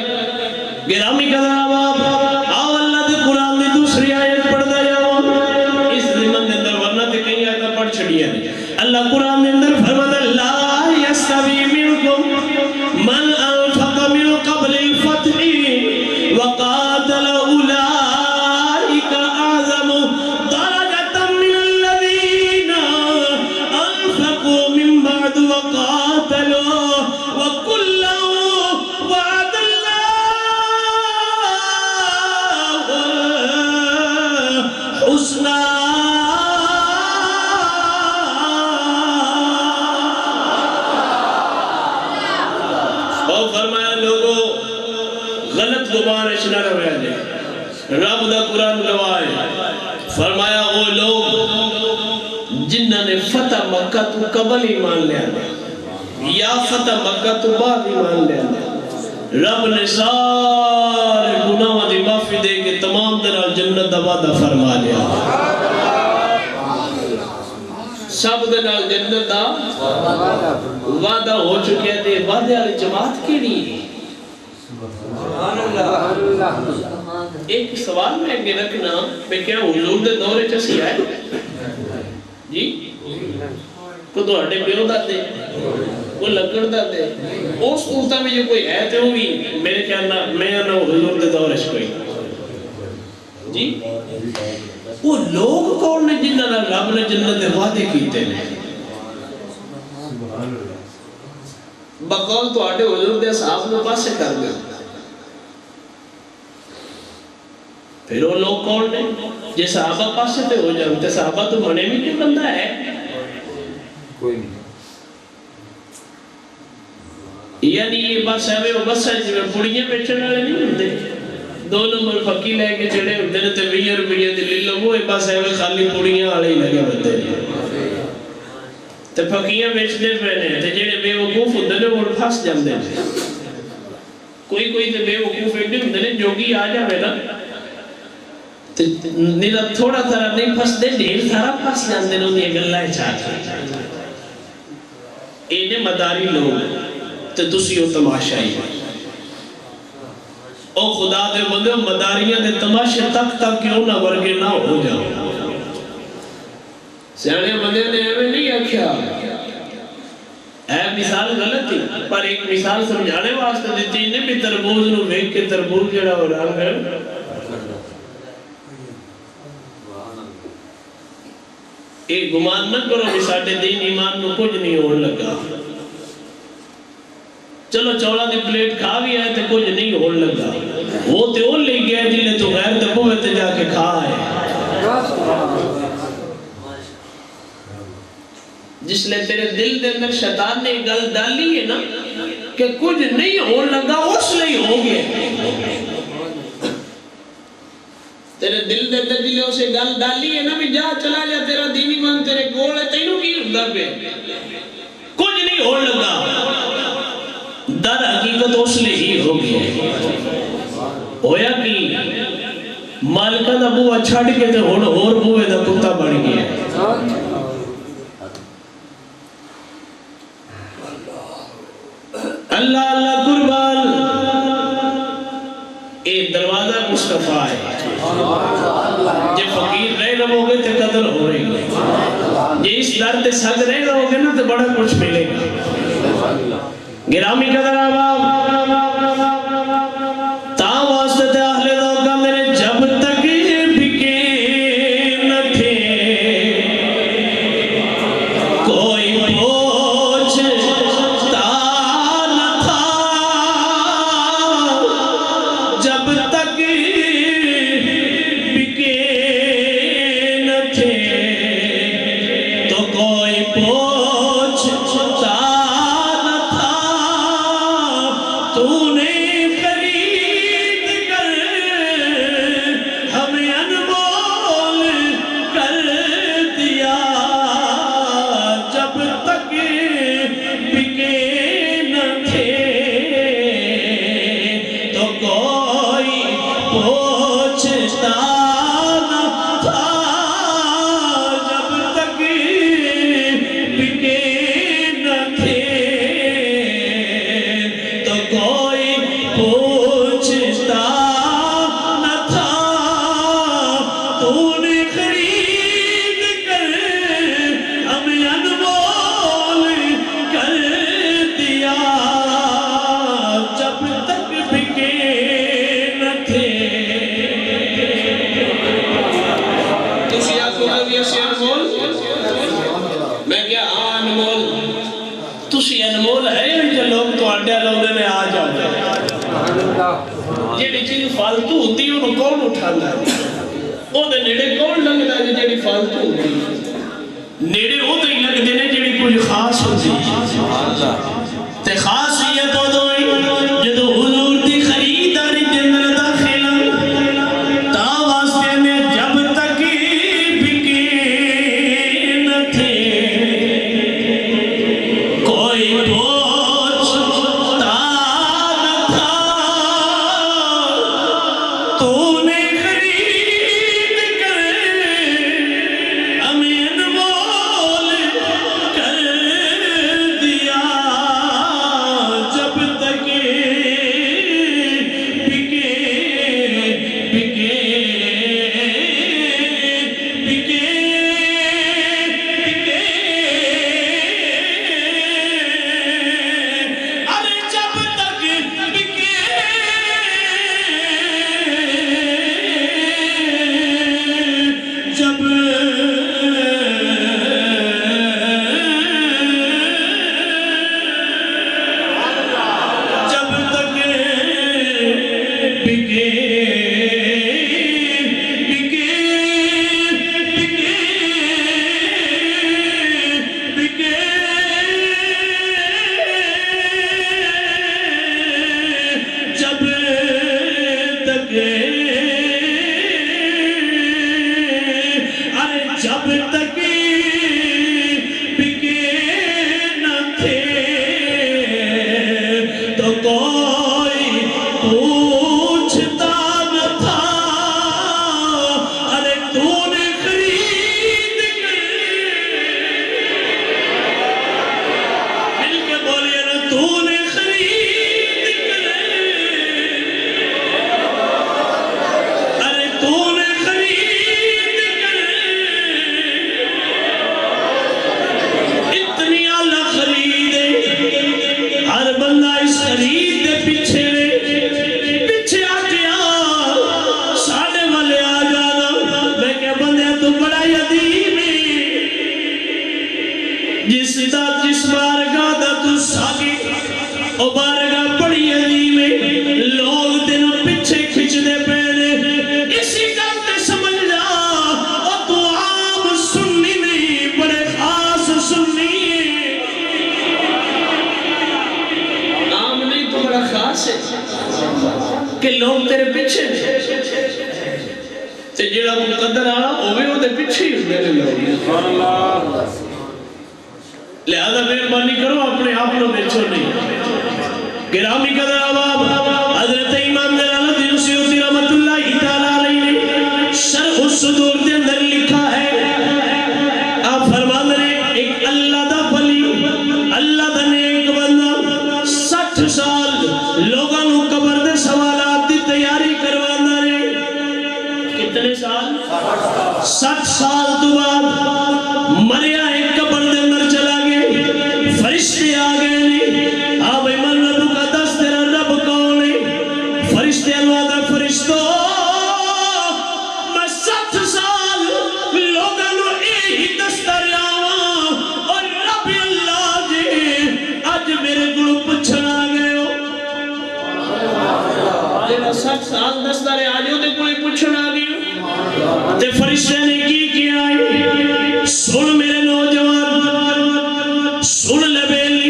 گرامی قدر آباب آو اللہ دے قرآن دی دوسری آیت پڑھ دا جاؤ اس زمن دے اندر ورنہ تے کئی آیتہ پڑھ چھڑیا نہیں اللہ قرآن دے اندر فرماتا لا یستوی منکم من انفق من قبل الفتح وقاتل اولئک اعظم درجۃ من الذین انفقوا من بعد وقاتلوا وکلا وعد اللہ حسنا اور فرمایا لوگوں غلط گمان اشنا رویا جائے رب دا قرآن گواہ فرمایا وہ لوگ جنہوں نے فتح مکہ تو قبل ایمان لیا یا فتح مکہ تو بعد ایمان لیا رب نے سارے گناہ دی معافی دے کے تمام طرح جنت دا وعدہ فرما لیا سب دے نال جنت دا وعدہ ہو چکے تھے وعدے والی جماعت کیڑی ایک سوال میں اگے رکھنا میں کیا حضور دے دورے چسی آئے جی کو تو ہٹے پیو داتے کو لکڑ داتے اس صورتہ میں جو کوئی ہے تو بھی میرے خیال نہ میں نہ حضور دے دورے کوئی جی وہ لوگ کون نے جنہاں نے رب نے جنت دے وعدے کیتے ہیں بقول تو ہٹے حضور دے صحاب نے پاسے کر گئے پھر وہ لوگ کون نے جے صحابہ پاسے تے ہو جانتے صحابہ تو منے بھی نہیں بندہ ہے کوئی نہیں یعنی یہ بس ہے وہ بس ہے جو پڑیاں بیچن والے نہیں ہوتے 2 نمبر پکی لے کے چڑے ہوتے ہیں تے 20 روپے دی لے لو وہ بس ہے خالی پڑیاں والے ہی لگے ہوتے ہیں تے پکیاں بیچتے پہنے تے جڑے بے وقوف ہوندے نے وہ پھس جاندے ہیں کوئی تے بے وقوف ایڈے ہوندے نے جوگی آ جاوے نا نیرا تھوڑا طرح نہیں پھس دے ڈھیر سارا پھس جاندے نے انہیں گلائے چاہتے اینے مداری لوگ تے تسی ہو تماشائی او خدا دے بندے مداریاں دے تماشے تک کیوں نہ ورگے نہ ہو جاؤ سیانے بندے نے ہمیں نہیں آکھیا اے مثال غلط تھی پر ایک مثال سمجھانے واسطے دیتی نے بھی تربوز نو ویک کے تربوز جڑا ہو رہا ہے ایک گمان نہ کرو کہ ساڑھے دین ایمان نو کچھ نہیں ہون لگا چلو چوڑا دی پلیٹ کھا بھی آئے تے کچھ نہیں ہون لگا وہ تے وہ لے گیا جنہیں تو غیر تے بوے تے جا کے کھا آئے جس لئے تیرے دل دے اندر شیطان نے گل ڈالی ہے نا کہ کچھ نہیں ہون لگا اس لئے ہو گیا تیرے دل دے اندر جلے اسے گل ڈالی ہے نا بھی جا چلا جا تیرا دینی من تیرے گول ہے تینوں کی اردہ پہ کچھ نہیں ہون لگا در حقیقت اس لئے ہی ہو گیا ہویا کہ مالکہ دا بوہ چھاڑ کے تے ہوڑ اور بوہ دا کتا رہو گے تو قدر ہو رہی ہے. یہ اس در تے سگ رہے رہو گے نا تو بڑا کچھ ملے گا. گرامی قدر آباب تا واسطے تے اہل دوگا میرے جب تک بکے نہ تھے کوئی پوچھتا نہ تھا. جب تک بکے نہ تھے تو کوئی پوچھتا نہ تھا. تو نے خرید کر ہمیں انمول کر دیا. جب تک بکے نہ تھے تو کوئی پوچھتا نہ تھا. جب تک بکے نہ تھے تو کوئی پوچھتا نہ تھا. تو نے خرید کر ہمیں انمول کر دیا. جب تک بکے نہ تھے. تسی آکھو گے اسی انمول میں کیا انمول تسی انمول ہے کہ لوگ تو اڈیا لوگ نے آ جاؤ. جیڑی چیز فالتو ہوتی ہے انہوں کون اٹھانا ہے؟ وہ دے نیڑے کون لگنا ہے جیڑی فالتو ہوتی ہے؟ نیڑے وہ دے لگ دینے جیڑی کوئی خاص ہوتی ہے. تے خاصیت ہو دوئی جدو حضور دی خریداری دے اندر داخل تا واسطے میں جب تک بکے نہ تھے کوئی پوچھتا نہ تھا. تو نے خرید کر ہمیں انمول کر دیا. جب تک بکے بکے بکے بکے ارے جب تک بکے جب جب تک بکے بکے بکے بکے جب تک ارے جب تک بکے نہ تھے تو کوئی پوچھتا نہ تھا. ارے تو نے خرید کر مل کے بولیے نا تو نے خرید کر ارے تو نے خرید کر اتنی اعلیٰ خرید ہے. ہر بندہ اس خرید دے پیچھے پیچھے آ گیا. ساڑھے والے آ جانا میں کہ بندے تو بڑا یتیم ہے. جس بارگاہ دا تو ساگی او بارگاہ بڑی عظیم ہے. لوگ تینوں پیچھے کھچ دے پہنے اسی گل تے سمجھ جا او تو عام سنی نہیں بڑے خاص سنی ہے. عام نہیں تو بڑا خاص ہے کہ لوگ تیرے پیچھے تے جیڑا مقدر آنا ہوئے وہ دے پیچھے ہی میرے لوگ. لہذا مہربانی کرو اپنے آپ لوگ بیچو نہیں. گرامی قدر آباب حضرت امام جلال الدین سیوطی رحمت اللہ تعالیٰ علیہ نے شرح الصدور دے اندر لکھا ہے. آپ فرمان رہے ایک اللہ دا ولی اللہ دا نیک بندہ 60 سال لوگاں نو قبر دے سوالات دی تیاری کروانا رہے. کتنے سال؟ 60 سال تو بعد مریا ایک قبر دے اندر چلا گیا فرشتے آ گئے نہیں ہاں بھائی من رب کا دس تیرا رب کون ہے فرشتے اللہ دا فرشتوں میں 60 سال لوگاں نو یہی دستا رہا ہوں اور رب اللہ جی اج میرے کو پوچھنا آ گئے ہو جیڑا 60 سال دستا رہا آج وہ کوئی پوچھنا آ گئے تے فرشتے نے کی کیا سن میرے نوجوان سن لے بیلی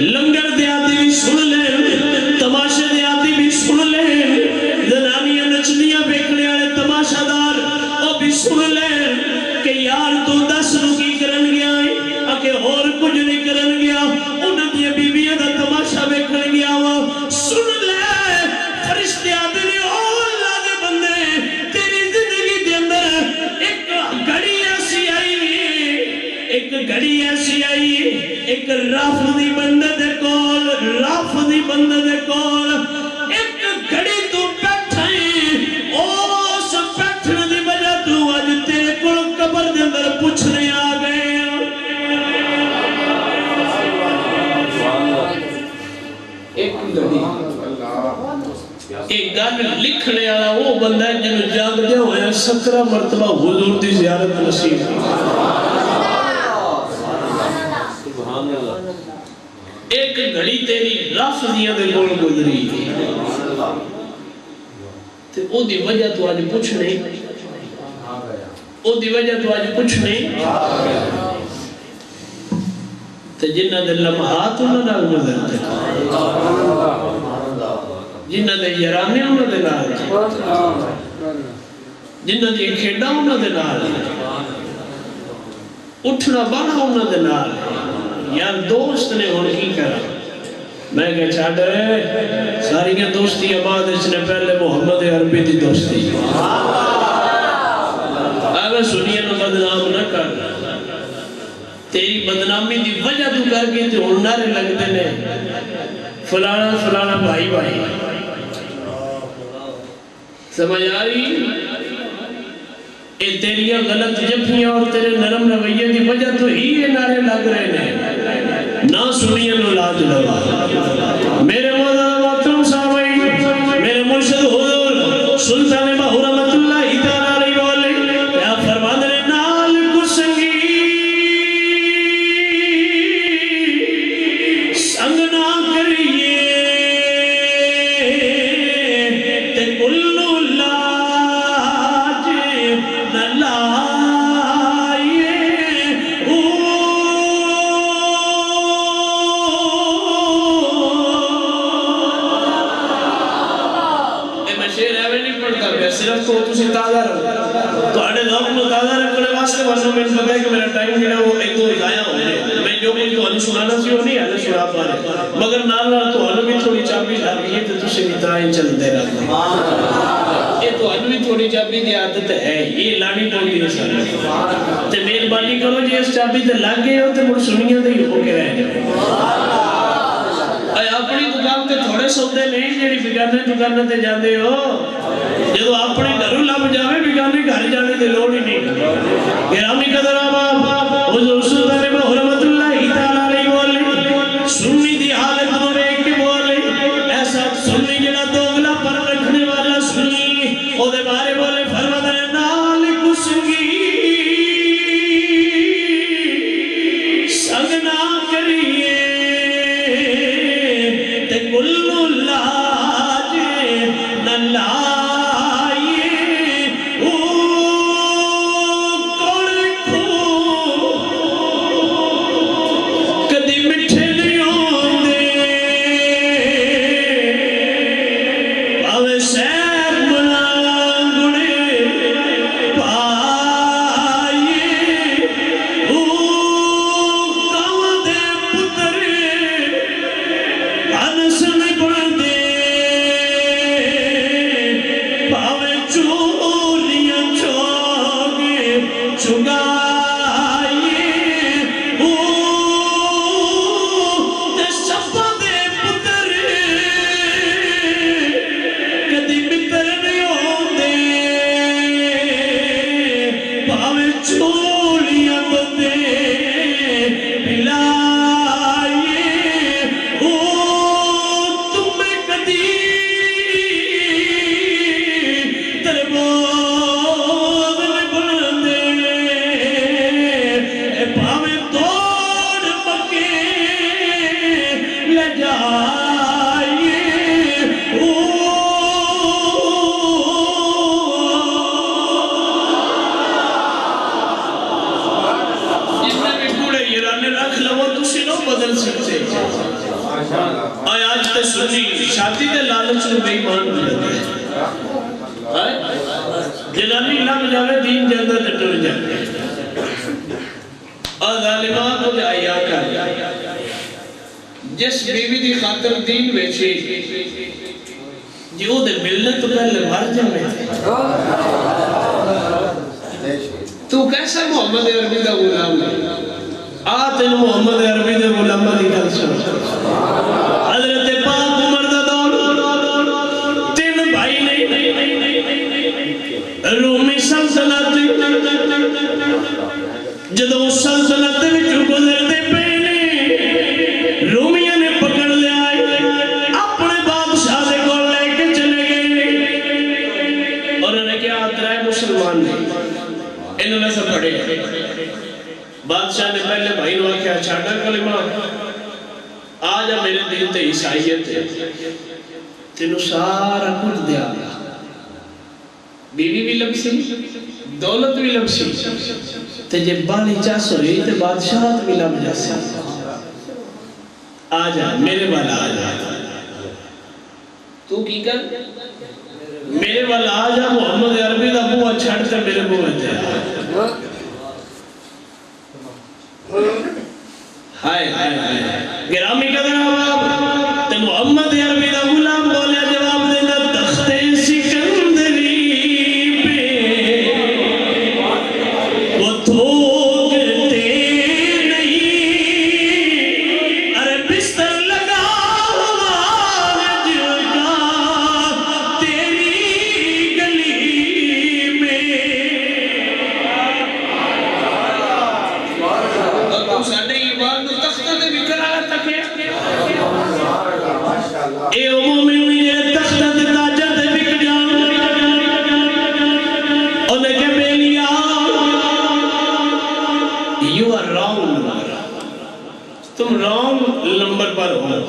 لنگر دیاتی بھی سن لے تماشے دیاتی بھی سن لے زنانیاں نچنیاں بیکنے آئے تماشا دار وہ بھی سن لے کہ یار تو 10 نو کی کرن گیا ہے اکے اور کچھ نہیں کرن گیا انہوں نے بیویاں دا تماشا بیکن گیا ہوا سن لے فرشتے آتے نے او اللہ دے بندے تیری زندگی دے اندر ایک گھڑی ایسی آئی ایک گھڑی ایسی آئی ایک رافضی بندے دے کول رافضی بندے دے کول ایک گھڑی تو بیٹھا ہے اس بیٹھنے دی وجہ تو آج تیرے کول قبر دے اندر پوچھنے آ گئے ایک گھڑی ایک گل لکھنے والا وہ بندہ ہے جنہوں جاگ دے ہوئے 17 مرتبہ حضور دی زیارت نصیب ایک گھڑی تیری رافضیاں دے کول گزری تے او دی وجہ تو آج پوچھنے او دی وجہ تو آج پوچھنے تے جنہ دے لمحات انہوں نے گزر تھے جنہ دے یرانے انہوں دے نال جنہ دے کھیڑا انہوں دے نال اٹھنا بانا انہوں دے نال یار دوست نے ہون کی کرا میں کہا چھاڑ رہے ساری کے دوستی آباد اس نے پہلے محمد عربی دی دوستی اگر سنیے نو بدنام نہ کر تیری بدنامی دی وجہ تو کر کے تو نعرے لگتے نے فلانا فلانا بھائی بھائی سمجھ آئی اے تیریاں غلط جفیاں اور تیرے نرم رویے دی وجہ تو ہی یہ نعرے لگ رہے ہیں نہ سنیے نو لاج لگا میرے موضوع محترم سامعین میرے مرشد حضور سلطان باہو رحمت اللہ تعالیٰ علیہ وآلہ یا فرمان نے نال کسنگی سنگ نہ کریے تے کلو لاج نہ لائیے صرف تو تسی تازہ رہو تو اڑے ذوق کو تازہ رکھنے واسطے ورنہ میں پتہ ہے کہ میرا ٹائم جو ہے وہ ایک دو ضائع ہو جائے میں جو کچھ تو انو سنانا سی وہ نہیں ہے سنا پا رہے مگر نال تو انو بھی تھوڑی چابی لگ گئی تو تسی بھی تائیں چلتے رہتے یہ تو انو بھی تھوڑی چابی دی عادت ہے یہ لانی پڑتی ہے سر تے مہربانی کرو جی اس چابی تے لگ گئے ہو تے مڑ سنیاں تے ہی ہو کے رہ جائے اپنی دکان تے تھوڑے سودے نہیں جیڑی بگانے دکانوں تے جاندے ہو جدو اپنے گھروں لب جاوے بگانے گھر جانے دے لوڑ ہی نہیں گرامی قدر آباد حضور سلطان باہو رحمت اللہ تعالیٰ علیہ وآلہ سنی دی حالت میں ایک کے بولے ایسا سنی جڑا دوگلا پر رکھنے والا سنی او دے بارے بولے فرماتا ہے نال کسنگی سنگ نہ کریے تے کلو لاج نہ لائیے کدی مٹھے نہیں ہوندے پاوے سیر بنا گڑے پائیے کاواں دے پتر انس نہیں بڑھدے پاوے چولیاں چوگے چگائیے تے سپاں دے پتر کدی متر نہیں ہوندے پاوے چولیاں دے پلائے او تمہیں کدی تربوز میں بلندے پاوے توڑ پکے لے جائے او بدل سکتے آئے آج تے سنی شادی دے لالچ میں بے ایمان ہو جاتا ہے جنانی لگ جاوے دین جاندہ تے ٹر جاتے اور ظالمان کو دے آیا کر جس بیوی دی خاطر دین بیچے جو دے ملنے تو پہلے مر جاوے تو کیسا محمد عربی دا غلام ہے آت ان محمد عربی دے غلامہ دی گل سن حضرت پاک عمر دا دور تین بھائی نہیں رومی سلطنت جدو سلطنت وچوں گزرتے پہنے رومیاں نے پکڑ لے آئے اپنے بادشاہ دے کو لے کے چلے گئے اور انہوں نے کیا آترائے مسلمان نے انہوں نے سب پڑھے بادشاہ نے پہلے بھائی نوہ کیا چھاٹا کلمہ آجا میرے دل تے عیسائیت ہے تینو سارا کچھ دیا بیوی بھی لبسی دولت بھی لبسی تے جب بانی چاہ سوئی تے بادشاہت بھی لب جاسی آجا میرے والا آجا تو کی کر میرے والا آجا محمد عربی دا بوہ چھڑتے میرے بوہ تے ہائے ہائے ہائے گرامی قدر آباب تے محمد عربی دا غلام بولیا جواب دینا تخت سکندری پہ وہ تھوکتے نہیں ارے بستر لگا ہوا ہے جل کا تیری گلی میں ساڑھے ایمان نو تختہ دے بھی کرا تک ہے اے مومن یہ تختہ دے تاجہ دے بھی جان انہیں کہ بیلیا you are wrong تم wrong نمبر پر ہو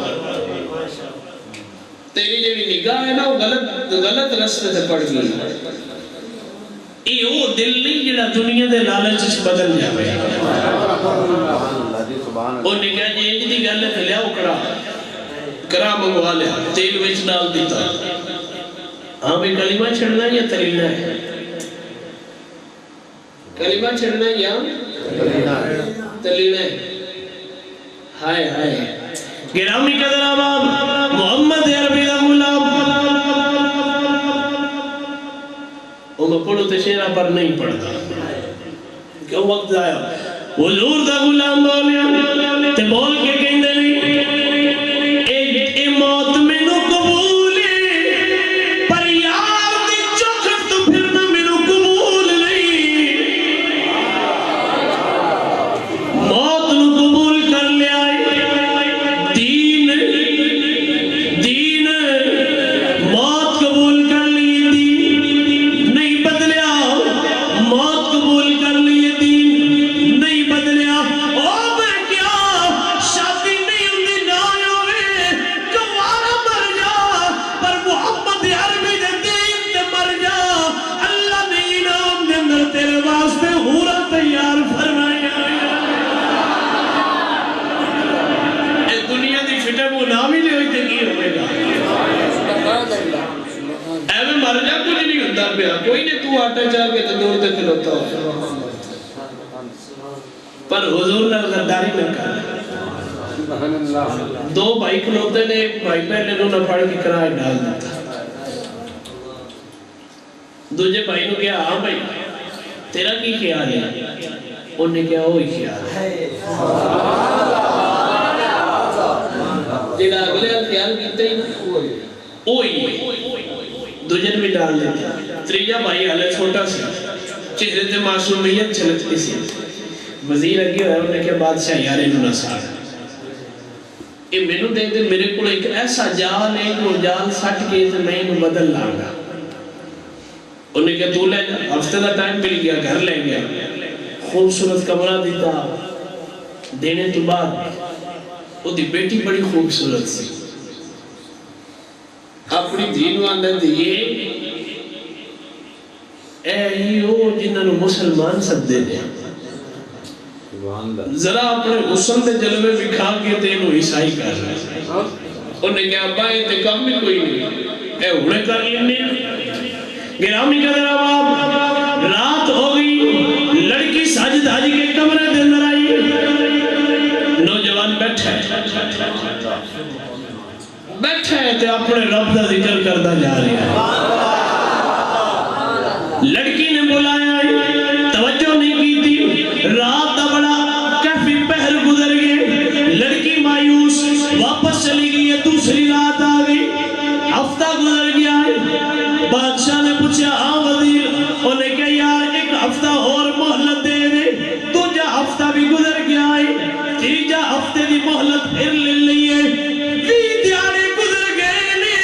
تیری جو نگاہ ہے نا وہ غلط رستے سے پڑھ گئی وہ دل نہیں جڑا دنیا دے لالچ سے بدل جاوے وہ نگاہ جی انج دی گل ہے لیا اکڑا کرا منگوا لیا تیل وچ ڈال دیتا ہاں بھی کلمہ چھڑنا یا تلینا ہے کلمہ چھڑنا یا تلینا ہے ہائے ہائے گرامی قدر آباب محمد عربی دا غلام میں پڑھو تے شیرہ پر نہیں پڑھتا کیوں وقت آیا حضور دا غلام بولیا تے بول کے کہیں دے نہیں اے موت میں نو قبول پر یار دی چوکھٹ تو پھر نہ میں نو قبول نہیں موت نو قبول کر لیا دین موت قبول کر لی موت قبول کر لیے دین نہیں بدلیا او میں کیا شادی نہیں ہوندی نہ ہوئے کوارا مر جا پر محمد عربی دے دین تے مر جا اللہ نے انعام دے اندر تیرے واسطے حورا تیار فرمایا اے دنیا دی فٹے وہ نام ہی نہیں ہوئی تے کی ہوئے گا اے میں مر جا کچھ نہیں ہوتا پیا کوئی نے تو آٹا چاہ کے تندور تے کھلوتا ہو پر حضور نے غداری نہ کر دو بھائی کھلوتے نے ایک بھائی پہلے انہوں نے پڑھ کے کرائے ڈال دیتا دوجہ بھائی نے کہا ہاں بھائی تیرا کی خیال ہے انہوں نے کہا وہی خیال ہے جیڑا اگلے خیال کیتے ہی وہی دوجن بھی ڈال دیتا تریجہ بھائی حالے چھوٹا سی چہرے تے معصومیت چھلکتی سی وزیر اگے ہویا انہیں کہا بادشاہ یار انہوں نہ ساڑ یہ میں نو دے دے میرے کو ایک ایسا جال ہے وہ جال سٹ کے تو میں انہوں بدل لانگا انہیں کہا تو لے جا ہفتے دا ٹائم مل گیا گھر لے گیا خوبصورت کمرہ دیتا دینے تو بعد وہ دی بیٹی بڑی خوبصورت سی اپنی دین واندہ دیئے اے ہیو جنہاں نو مسلمان سب دے دے ذرا اپنے حسن دے جلوے بکھا کے تینو عیسائی کر رہے ہیں انہیں کہا بھائی تے کم بھی کوئی نہیں اے انہیں کر لینے گرامی کا ذرا باب رات ہو گئی لڑکی ساجد حاجی کے کمرے دے اندر آئی نوجوان بیٹھا ہے تے اپنے رب دا ذکر کرتا جا رہا ہے لڑکی نے بلایا توجہ نہیں کی تھی رات دا بڑا کافی پہر گزر گئے لڑکی مایوس واپس چلی گئی ہے دوسری رات آ گئی ہفتہ گزر گیا ہے بادشاہ نے پوچھا ہاں وزیر انہیں کہا یار ایک ہفتہ اور مہلت دے دے دوجا ہفتہ بھی گزر گیا ہے تیجا ہفتے دی مہلت پھر لے لئیے دیانے گزر گئے نے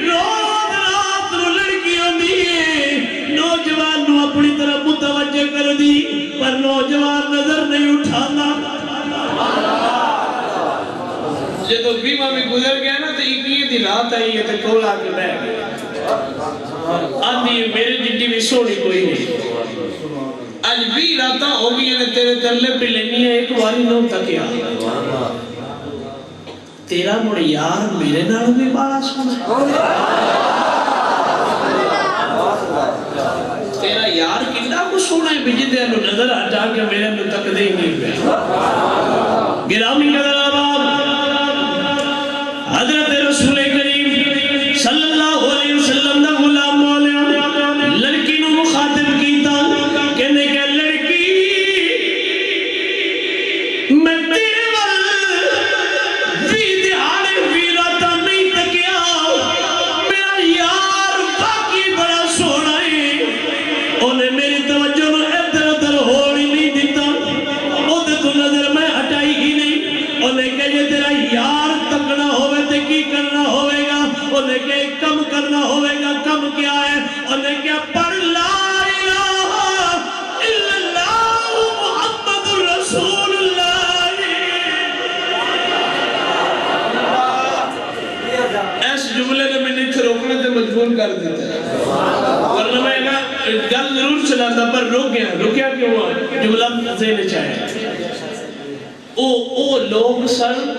روز رات رو لڑکیوں دیئے نوجوان نو اپنی طرف متوجہ کر دی پر نوجوان نظر نہیں اٹھانا جدو بیمہ میں گزر گیا نا تو ایک دی رات آئی ہے تو کولا کے بے گیا آدھی میرے جنڈی میں سوڑی کوئی نہیں آج بھی راتا ہوگی ہے تیرے ترلے پہ لینی ہے ایک واری نو تکیا تیرا مڑ یار میرے نال بھی بارا سونا تیرا یار کتنا کو سونا ہے بجی دے انو نظر ہٹا کے میرے انو تک دے ہی نہیں پہ گرامی قدر آباد حضرت رسول کریم صلی اللہ علیہ وسلم دا غلام مولا لڑکی نو مخاطب کیتا کہنے کہ لڑکی میں تیرے وال وی دہاڑے وی راتا نہیں تکیا میرا یار باقی بڑا سونا ہے انہیں میری توجہ نو ادھر ادھر ہوڑی نہیں دیتا ادھر تو نظر میں ہٹائی ہی نہیں انہیں کہ یہ تیرا یار تکنا ہوئے تے کی کرنا ہوئے گا انہیں کہ کم کرنا ہوئے گا کم کیا ہے انہیں کہ پڑھ لا الہ الا اللہ محمد رسول اللہ ایس جملے نے میں نے روکنے تے مجبور کر دیتا ہے ورنہ میں گل ضرور چلاتا پر رک گیا کیوں ہوا جملہ ذہن چاہے او لوگ سن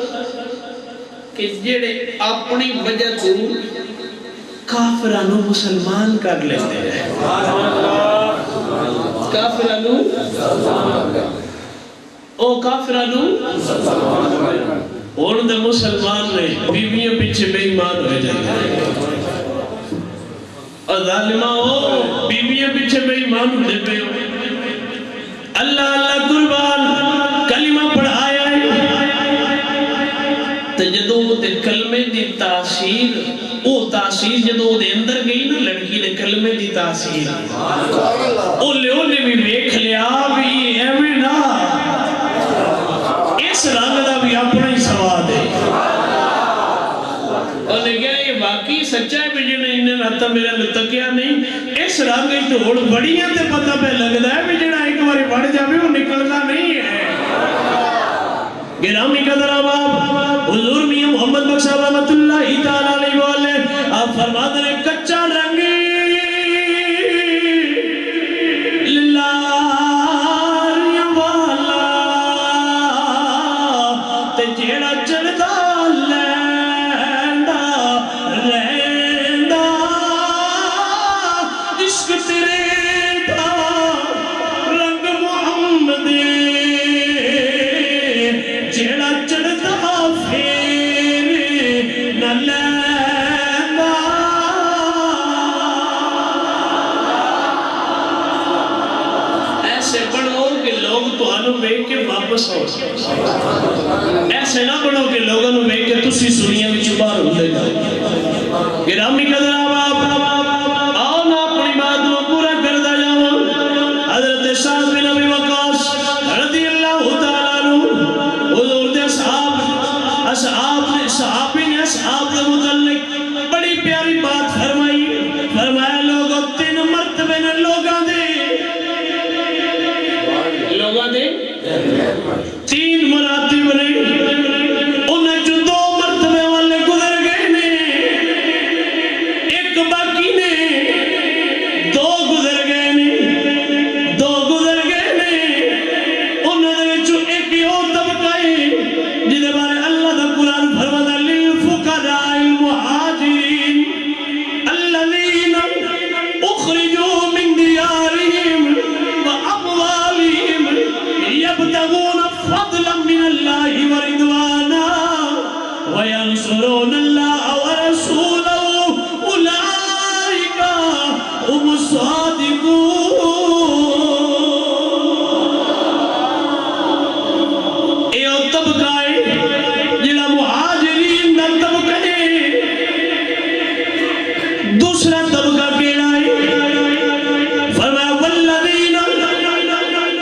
کہ جڑے اپنی وجہ تو کافرانو مسلمان کر لیتے ہیں کافرانو او کافرانو اور دے مسلمان نے بیویوں پیچھے بے ایمان ہوئے جاتے ہیں اور ظالمہ ہو بیویوں پیچھے بے ایمان ہوئے پہ ہو اللہ اللہ قربان کلمہ پڑھایا ہے جدو دے کلمے دی تاثیر او تاثیر جدو دے اندر گئی نا لڑکی دے کلمے دی تاثیر اولے بھی بیکھ لیا بھی ایویں نا اس رنگ دا بھی اپنا ہی سواد ہے انہیں کہا یہ واقعی سچا ہے بھی جنہیں انہیں رہتا میرا لتکیا نہیں اس رنگ ہی تو ہوڑ بڑی ہیں تے پتہ پہ لگتا ہے بھی جنہیں ایک باری بڑھ جاوے وہ نکلنا نہیں ہے گرامی قدر آباب حضور میاں محمد بخشا رحمت اللہ تعالیٰ علیہ وآلہ آپ فرماتے ہیں کچھا رنگی للہ والا تے جیڑا چڑھتا لیندہ رہندہ عشق تیرے دا رنگ محمد جیڑا چڑھتا پھر نہ لیندہ ایسے بڑھو کہ لوگ تو آنو بے کے واپس ہو ایسے نہ بڑھو کہ لوگوں نے بے کے تسی سنیا میں چبار ہو دے جاؤ گرامی قدر آباب آؤ نا اپنی بات میں پورا کردہ جاؤ تین مراتب نے انہیں جو دو مرتبے والے گزر گئے نے ایک باقی نے دو گزر گئے نے دو گزر گئے نے انہیں دے جو ایک یو طبقہ ہے جنہیں بارے اللہ دا قرآن فرماتا للفقراء المہاجرین الذین اخرجوا من دیارہم واموالہم یبتغون فضلا من اللہ ورضوانا وینصرون اللہ ورسولہ اولئک هم الصادقون. یہ طبقہ ہے جڑا مہاجرین دا طبقہ ہے. دوسرا طبقہ کیڑا ہے؟ فرمایا والذین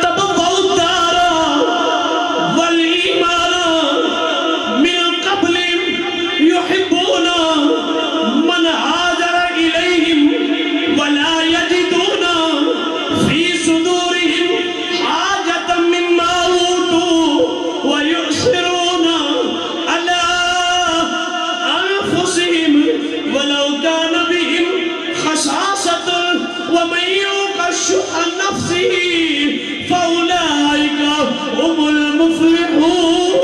تبوؤا الدار والایمان من قبلہم یحبون من ہاجر الیہم ولا یجدون فی صدورہم حاجۃ مما اوتوا ویؤثرون علی انفسہم ولو کان بہم خصاصۃ ومن یوق شح نفسہ فاولئک هم المفلحون.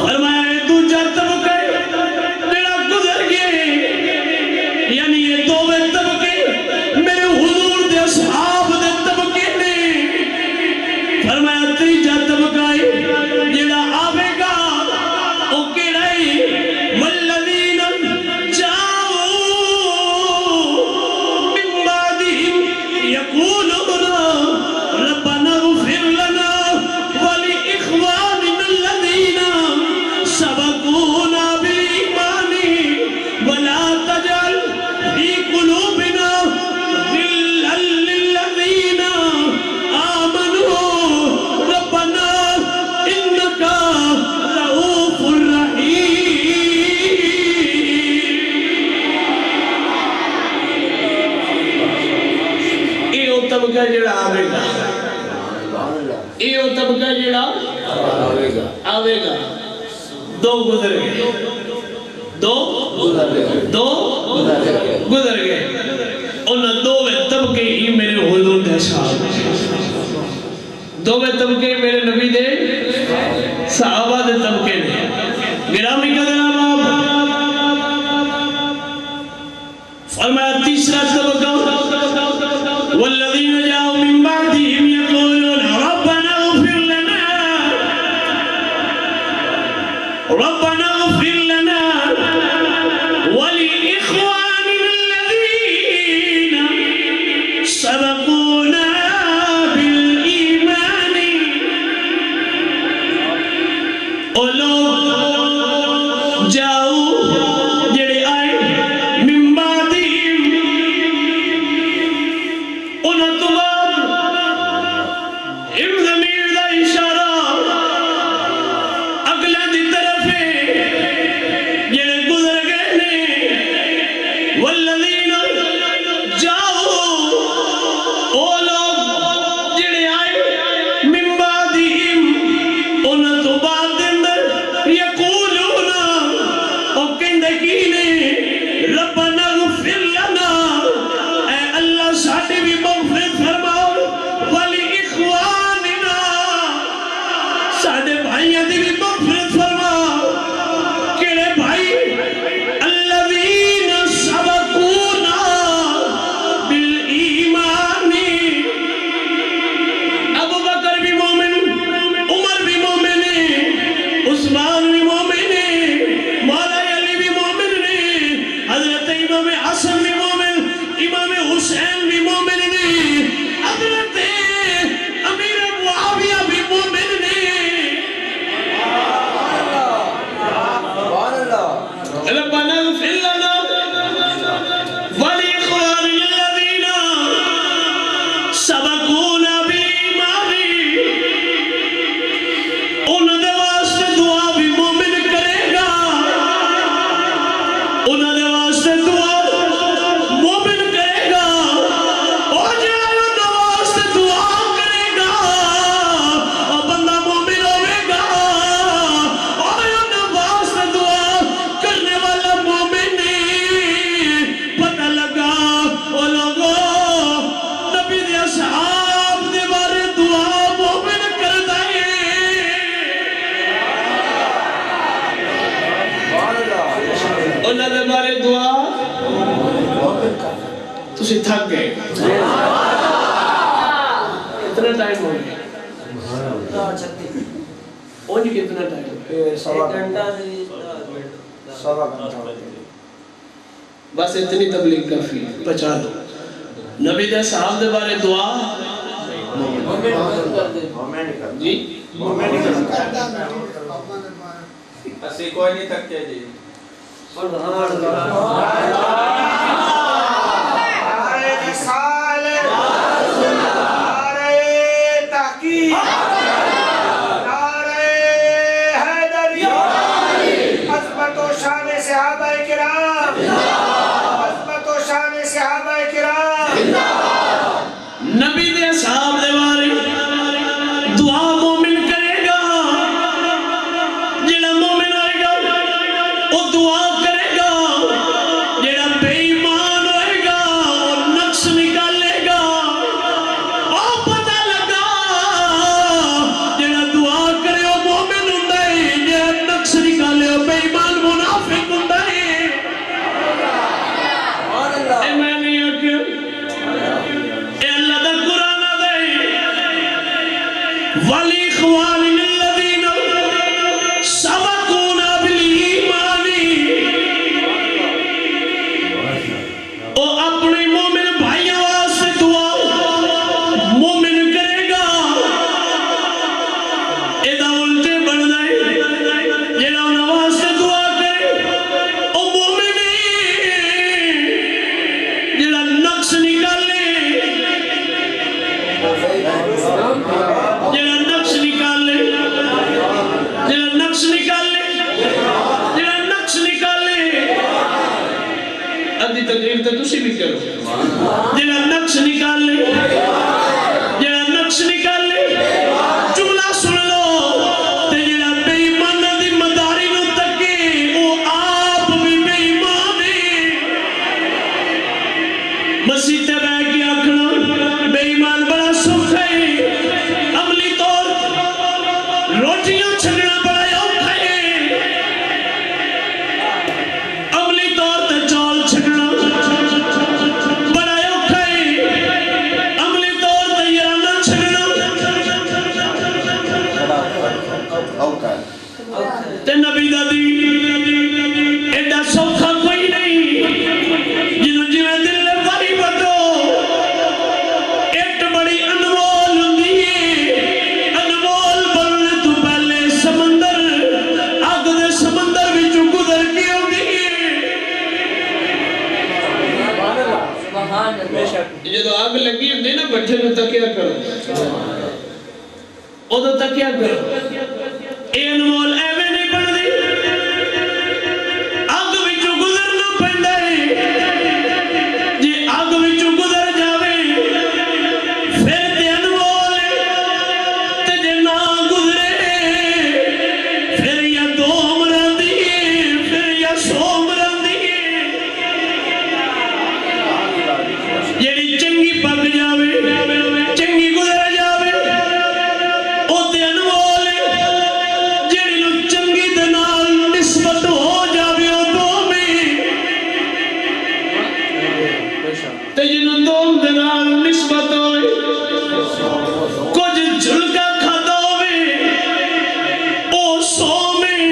فرمایا یہ دوجا طبقہ جڑا گزر گئے یعنی یہ دوویں طبقے میرے حضور دے اصحاب دے طبقے نے. فرمایا تیجا طبقہ جڑا آوے گا او کیڑا ہے؟ والذین جاؤوا من بعدہم یقولون ربنا اغفر لنا ولإخواننا الذین سبقونا بالإیمان ولا تجعل في قلوبنا غلا للذین آمنوا ربنا إنك رؤوف رحیم. یہ طبقہ جڑا آوے گا یہ طبقہ جڑا آوے گا. دو گزر گئے دو گزر گئے انہاں دوویں طبقے ہی میرے حضور دے صحابہ دوویں طبقے میرے نبی دے صحابہ دے طبقے نے. گرامی قدر احباب فرمایا تیسرا طبقہ والذین جاؤوا من بعدہم یقولون ربنا اغفر لنا ربنا اغفر لنا ولإخواننا الذین سبقونا بالإیمان. او لوگ جاؤ جڑے آئے من بعدہم انہاں تو بعد ام ضمیر دا اشارہ اگلا دی طرف ہے جڑے گزر گئے نے. والذین جاؤ او لوگ جڑے آئے من بعدہم انہاں تو بعد دے اندر یقولون او کہندے کی نے ربنا اغفر لنا اے اللہ ساڈی بھی مغفرت فرماؤ ولإخواننا ساڈے بھائیاں دی بھی مغفرت فرماؤ. کیڑے بھائی؟ الذین سبقونا بالایمان. ابو بکر بھی مومن عمر بھی مومن عثمان بھی مومن مولا علی بھی مومن نے حضرت امام حسن بھی مومن امام حسین بھی مومن نے حضرت امیر معاویہ بھی مومن نے. ربنا اغفر لنا ولإخواننا الذین سبقونا بالایمان. انہاں دے واسطے دعا بھی مومن کرے گا انہاں دے واسطے دعا مومن کرے گا. اور جڑا نواز تسی تھک گئے کتنا ٹائم ہو گیا اونج کتنا ٹائم بس اتنی تبلیغ کافی پہنچا دو نبی دے صحاب دے بارے دعا جی اسی کوئی نہیں تھکتے جی نبی دے صحاب دے بارے دعا مومن کرے گا جڑا مومن ہوئے گا وہ دعا کرے گا جڑا بے ایمان ہوئے گا وہ نقص نکالے گا اور پتہ لگا جڑا دعا کرے وہ مومن ہوتا ہے جڑا نقص نکالے وہ بے ایمان منافق ہوتا ہے اے میں نہیں آکھیا وَلِإِخْوَانِنَا الَّذِينَ سَبَقُونَا بِالْإِيمَانِ او اپنے مومن بھائیوں واسطے دعا مومن کرے گا ایدہ الٹے بڑھ جائے جیڑا انہاں واسطے دعا کرے او مومن جیڑا نقص نکالے ادھی تقریر تو تسی بھی کرو جڑا نقش نکال لے جڑا نقش نکال لے جملہ سن لو تے جڑا بے ایمان دی مداری نو تکے وہ آپ بھی بے ایمان ہے مسیح تے بیٹھ کے آکھنا بے ایمان بڑا سکھ ہے عملی طور روٹیاں چھڈنا بڑا اوکھا ہے عملی طور تے چول چھڈنا تے نبی دا دین ایڈا سوکھا کوئی نہیں جنہوں جویں دل باری بدو ایک بڑی انمول ہوندی ہے انمول بننے تو پہلے سمندر آگ دے سمندر وچوں گزر کے ہوندی ہے جدوں آگ لگی ہوندی نا بٹھے نوں تکیا کرو ادو تکیا کرو اے انمول ایویں نہیں بنتی اگ وچوں گزرنا پیندا ہے جے اگ وچوں گزر جاوے پھر تے انمول تے جے نہ گزرے پھر یا دو مراندی ہے پھر یا سو مراندی ہے جیڑی چنگی پک جاوے چنگی گزر جاوے او تے انمول تے جنہوں دوم دنال نسبت ہوئے کچھ جھلکا کھادا ہوئے او سو میں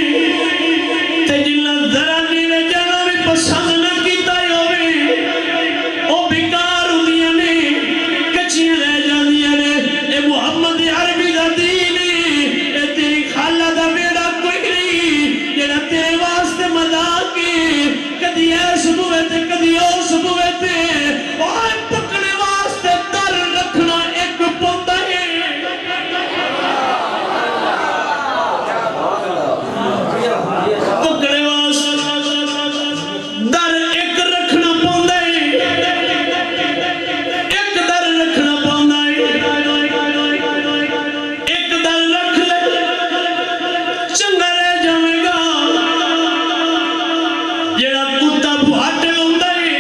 تے جنہوں ذرا نیرے جانا بھی پسند نہ کیتا ہوئے او بیکار ہوندیاں نے کچھیاں رہ جاندیاں نے اے محمد عربی دا دین اے تیری خالہ دا بیڑا کوئی نہیں جڑا تیرے واسطے مذاق کدی ایس بوے تے کدی اوس بوے تے اور پکڑے واسطے در رکھنا ایک پوندا ہے پکڑے واسطے در ایک رکھنا پوندا ہے ایک در رکھنا پوندا ہے ایک در رکھ لے چنگا رہ جاوے گا جڑا کتا بھاٹے ہوندا ہے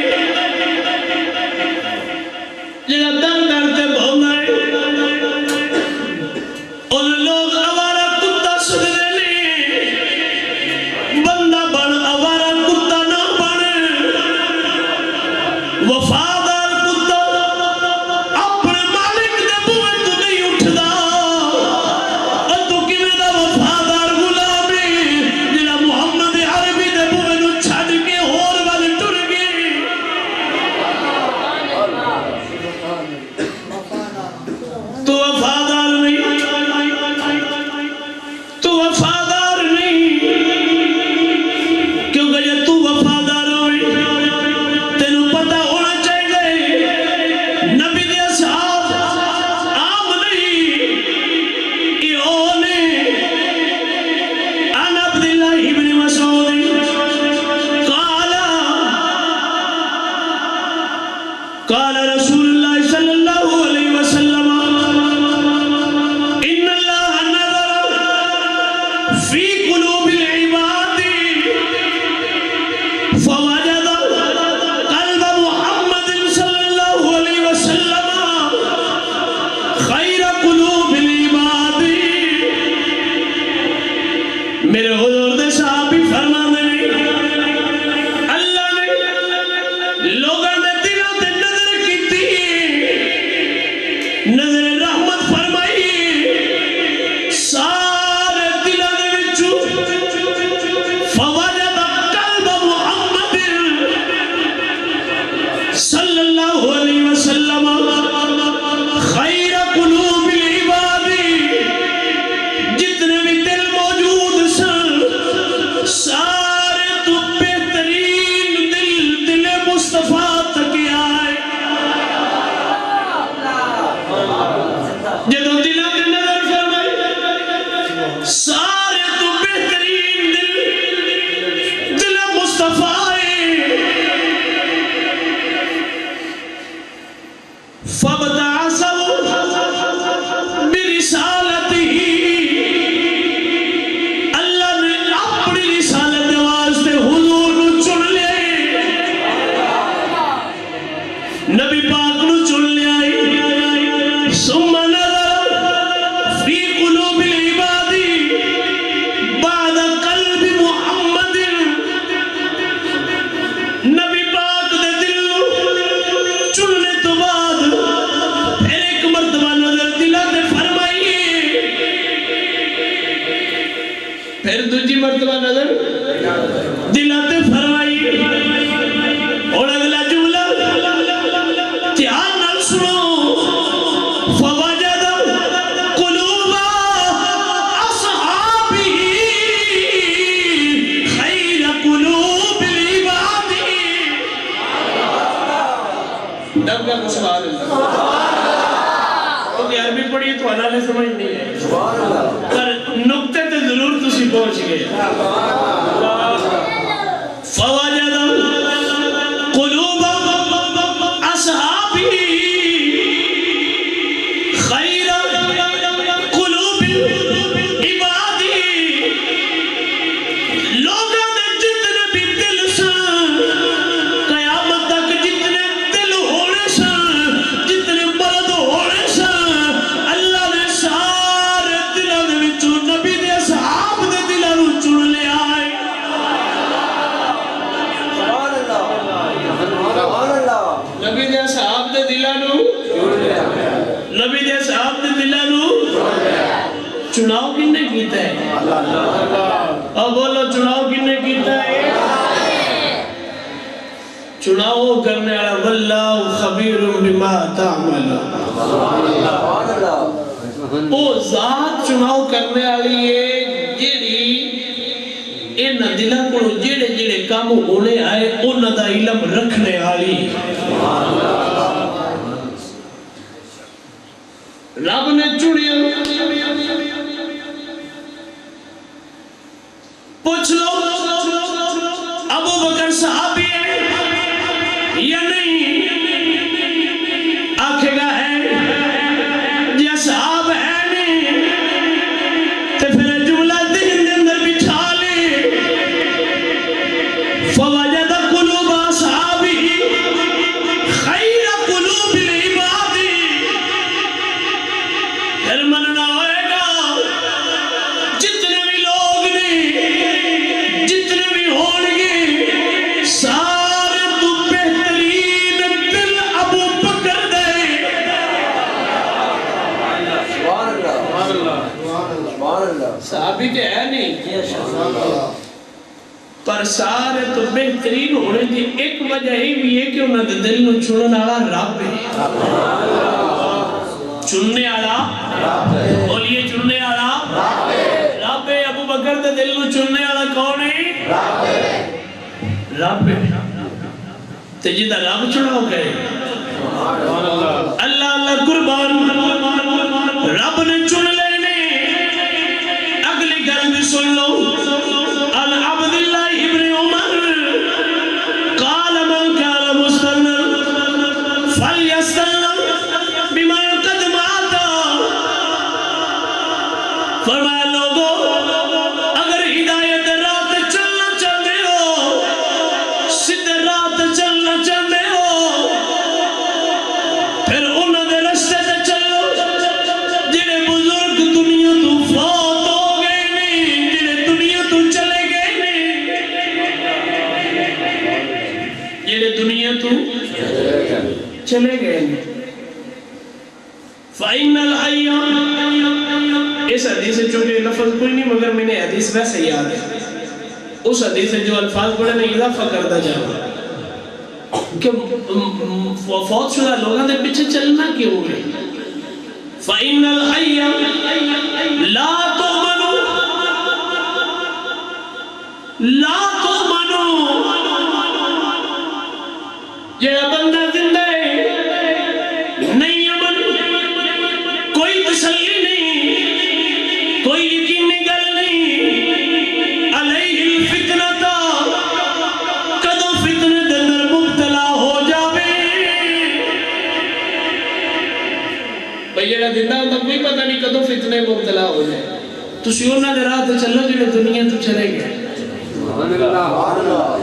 جڑا در در تے بھوندا ہے ان لوگ آوارہ کتا سدھے نے بندہ بن آوارہ کتا نہ بن وفادار نظر رحمت فرمائی سارے دلوں دے وچوں فوجد قلب محمد صلی اللہ علیہ وسلم خیر قلوب العباد جتنے بھی دل موجود سن سارے تو بہترین دل مصطفیٰ تک آئے جدو دلوں کے نظر فرمائی سارے تو بہترین دل مصطفیٰ فَبْتَعَثَهُ بِرِسَالَتِهِ اللہ نے اپنی رسالت واسطے حضور نو چن لیا نبی پاک نو چن لیا ثم نظر فی قلوب العباد بعد قلب محمد نبی پاک دے دل چننے تو بعد پھر ایک مرتبہ نظر دلہ دے فرمائی پھر دوجی مرتبہ نظر دلہ دے فرمائی اور اگلا جملہ دھیان نال سنو فوجد قلوب اصحابہ خیر قلوب العباد دب کا سوال ہے کیونکہ عربی پڑھی تو اللہ نے سمجھ نہیں ہے پر نقطے تے ضرور تسی پہنچ گئے فوجد قلوب اصحابہ خیر قلوب العباد لوگوں نے جتنے بھی دل سن قیامت تک جتنے دل ہونے سن جتنے مرد ہونے سن اللہ نے سارے دلوں دے وچوں نبی دے اصحاب دے دلوں نو چن لیا ہے نبی دے اصحاب دے دلوں نو نبی دے اصحاب دے دلوں نو چناؤ کن نے کیتا ہے اب بولو چناؤ کن نے کیتا ہے چناؤ کرنے والا واللہ خبیر بما تعملون وہ ذات چناؤ کرنے والی ہے جیڑی ان دلوں کو جڑے جڑے کام ہونے آئے انہاں دا علم رکھنے والی رب نے چڑیا پوچھ لو ابو بکر صحابی ہے یا نہیں آنکھے گا ہے یا صحاب ہے نہیں تو پھر جملہ دن اندر بچھا لے فوجد قلوب اصحابہ خیر قلوب العباد پھر مننا ہوئے گا جتنے بھی لوگ نے جتنے بھی ہونگے سارے تو بہترین دل ابو بکر دے صحابی تے ہے نہیں پر سارے تو بہترین ہونے دی ایک وجہ ہی بھی ہے کہ انہوں نے دل نو چھوڑنے والا رب ہے چننے والا بولیے چننے والا رب ہے ابو بکر دے دل نو چننے والا کون ہے رب ہے تے جیدہ رب چناؤ گئے اللہ اللہ قربان رب نے چن لینے اگلی گل بھی سن لو عن عبداللہ ابن عمر قال من كان مستغنا فليستغن بما قد مات فرمایا لوگو اگر ہدایت رات چلنا چاہتے ہو سدھے رات چلنا چاہتے ہو پھر انہوں نے رشتے سے چلو جنہیں بزرگ دنیا تو فوت ہو گئے نہیں جنہیں دنیا تو چلے گئے نہیں جنہیں دنیا تو چلے گئے نہیں فَإِنَّ الْحَيَّ اس حدیث سے چونکہ لفظ کوئی نہیں مگر میں نے حدیث ویسے یاد ہے اس حدیث سے جو الفاظ پڑھے میں اضافہ کرتا جاؤں کہ فوت شدہ لوگوں کے پیچھے چلنا کیوں ہے فَإِنَّ الْحَيَّ لَا تُؤْمَنُ لا تؤمنو یہ بندہ زندہ ہے نہیں امن کوئی تسلی نہیں کوئی یقینی گل نہیں علیہ الفتنہ کدو فتنے دے اندر مبتلا ہو جاوے بھئی یہ زندہ ہوتا کوئی پتہ نہیں کدو فتنے مبتلا ہو جائے تو سیونہ دے رات چلو جنہیں دنیا تو چلے گئے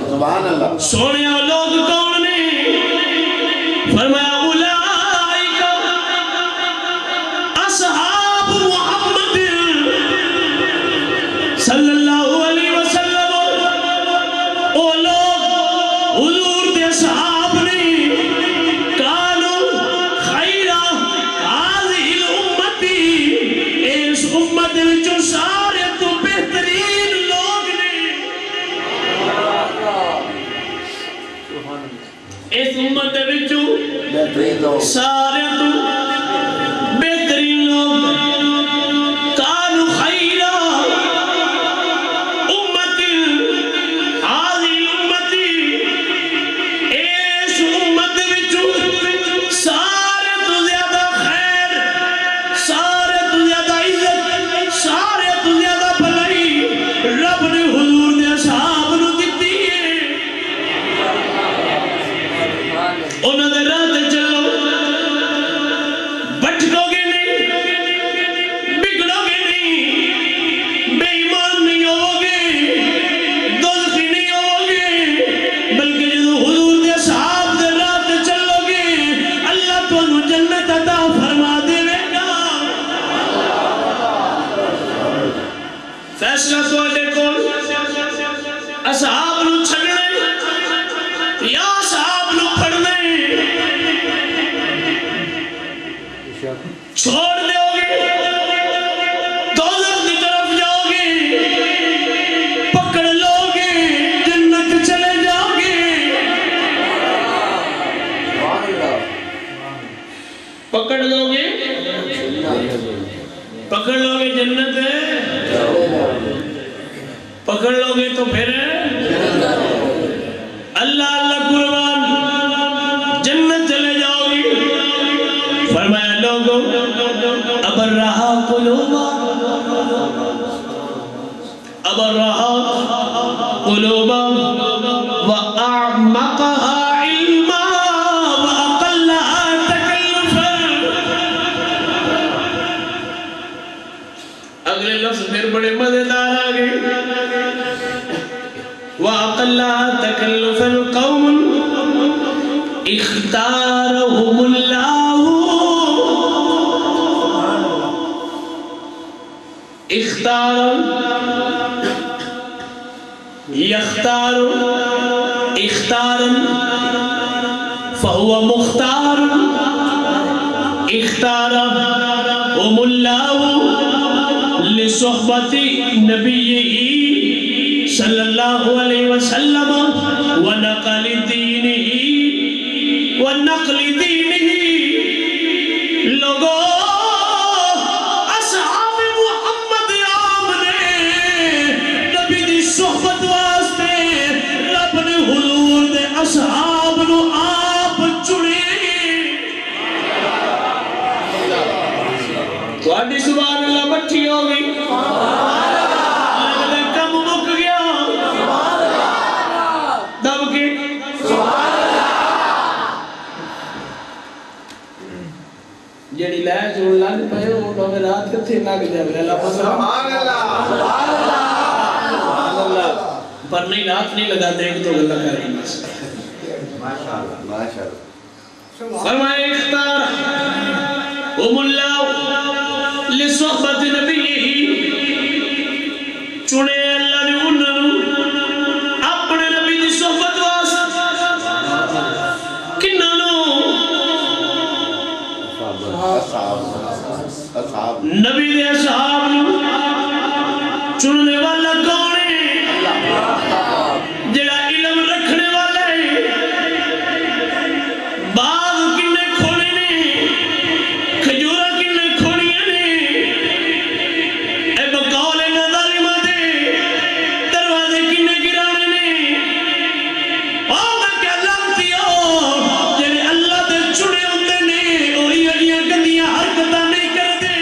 سبحان اللہ سونے لوگ کون نے فرمایا اولئک اصحاب محمد صلی اللہ علیہ وسلم او لوگ حضور دے اصحاب نے کانو خیر هذه الامت اس امت وچوں سارے تو بہترین لوگ نے اس امت دے وچوں سارے تو بہترین لوگ کانو خیر امت هذه الامت اس امت دے وچوں سارے تو زیادہ خیر سارے تو زیادہ عزت سارے تو زیادہ بھلائی رب نے حضور دے اصحاب نو دتی ہے انہوں نے راہ تے چلو بھٹکو گے نہیں بگڑو گے نہیں بے ایمان نہیں ہو گے دوزخی نہیں ہو گے بلکہ جدو حضور دے اصحاب دے راہ تے چلو گے اللہ تو انہوں جنت عطا فرما دے گا فیصلہ تو اڈے کون اصحاب نو چھڑنے یا اصحاب نو پھڑنے چھوڑ دو گے دوزخ کی طرف جاؤ گے پکڑ لو گے جنت چلے جاؤ گے پکڑ لو گے جنت پکڑ لو گے تو پھر اللہ اللہ قربان جنت چلے جاؤ گی فرمایا لوگوں ابرہا قلوبا وَأَعْمَقَهَا عِلْمًا وَأَقَلَّهَا تَكَلُّفًا اگلے لفظ پھر بڑے مزیدار آگئے وَأَقَلَّهَا تَكَلُّفًا قَوْمٌ اختارهم اللہ اختارا فهو مختار اختارهم اللہ لصحبت نبیہ صلی اللہ علیہ وسلم ونقل دینہ لوگوں اصحاب محمد عام نے نبی دی صحبت واسطے رب نے حضور دے اصحاب نو آپ چنے تھوڑی سبحان اللہ بٹھی ہوگی کم مک گیا دب کے جڑی لے جوڑ لگ پئے انہوں نے رات کتھے لگ جاوے اللہ سبحان اللہ پر نہیں رات نہیں لگاتے ایک تو اللہ کریم ماشاءاللہ فرمائے اختار اللہ لصحبت نبیہ چنے اللہ نے انہوں اپنے نبی دی صحبت واسطے کنانوں نبی دے اصحاب چننے والا کون ہے؟ جڑا علم رکھنے والا ہے۔ باغ کنے کھونے نے، کھجورہ کنے کھوڑیاں نے، اے بقول ظالمہ دے دروازے کنے گرانے نے۔ آدھا کیا لگتی ہو جڑے اللہ دے چنے ہوتے نے وہی اڑیاں گندیاں حرکتاں نہیں کرتے۔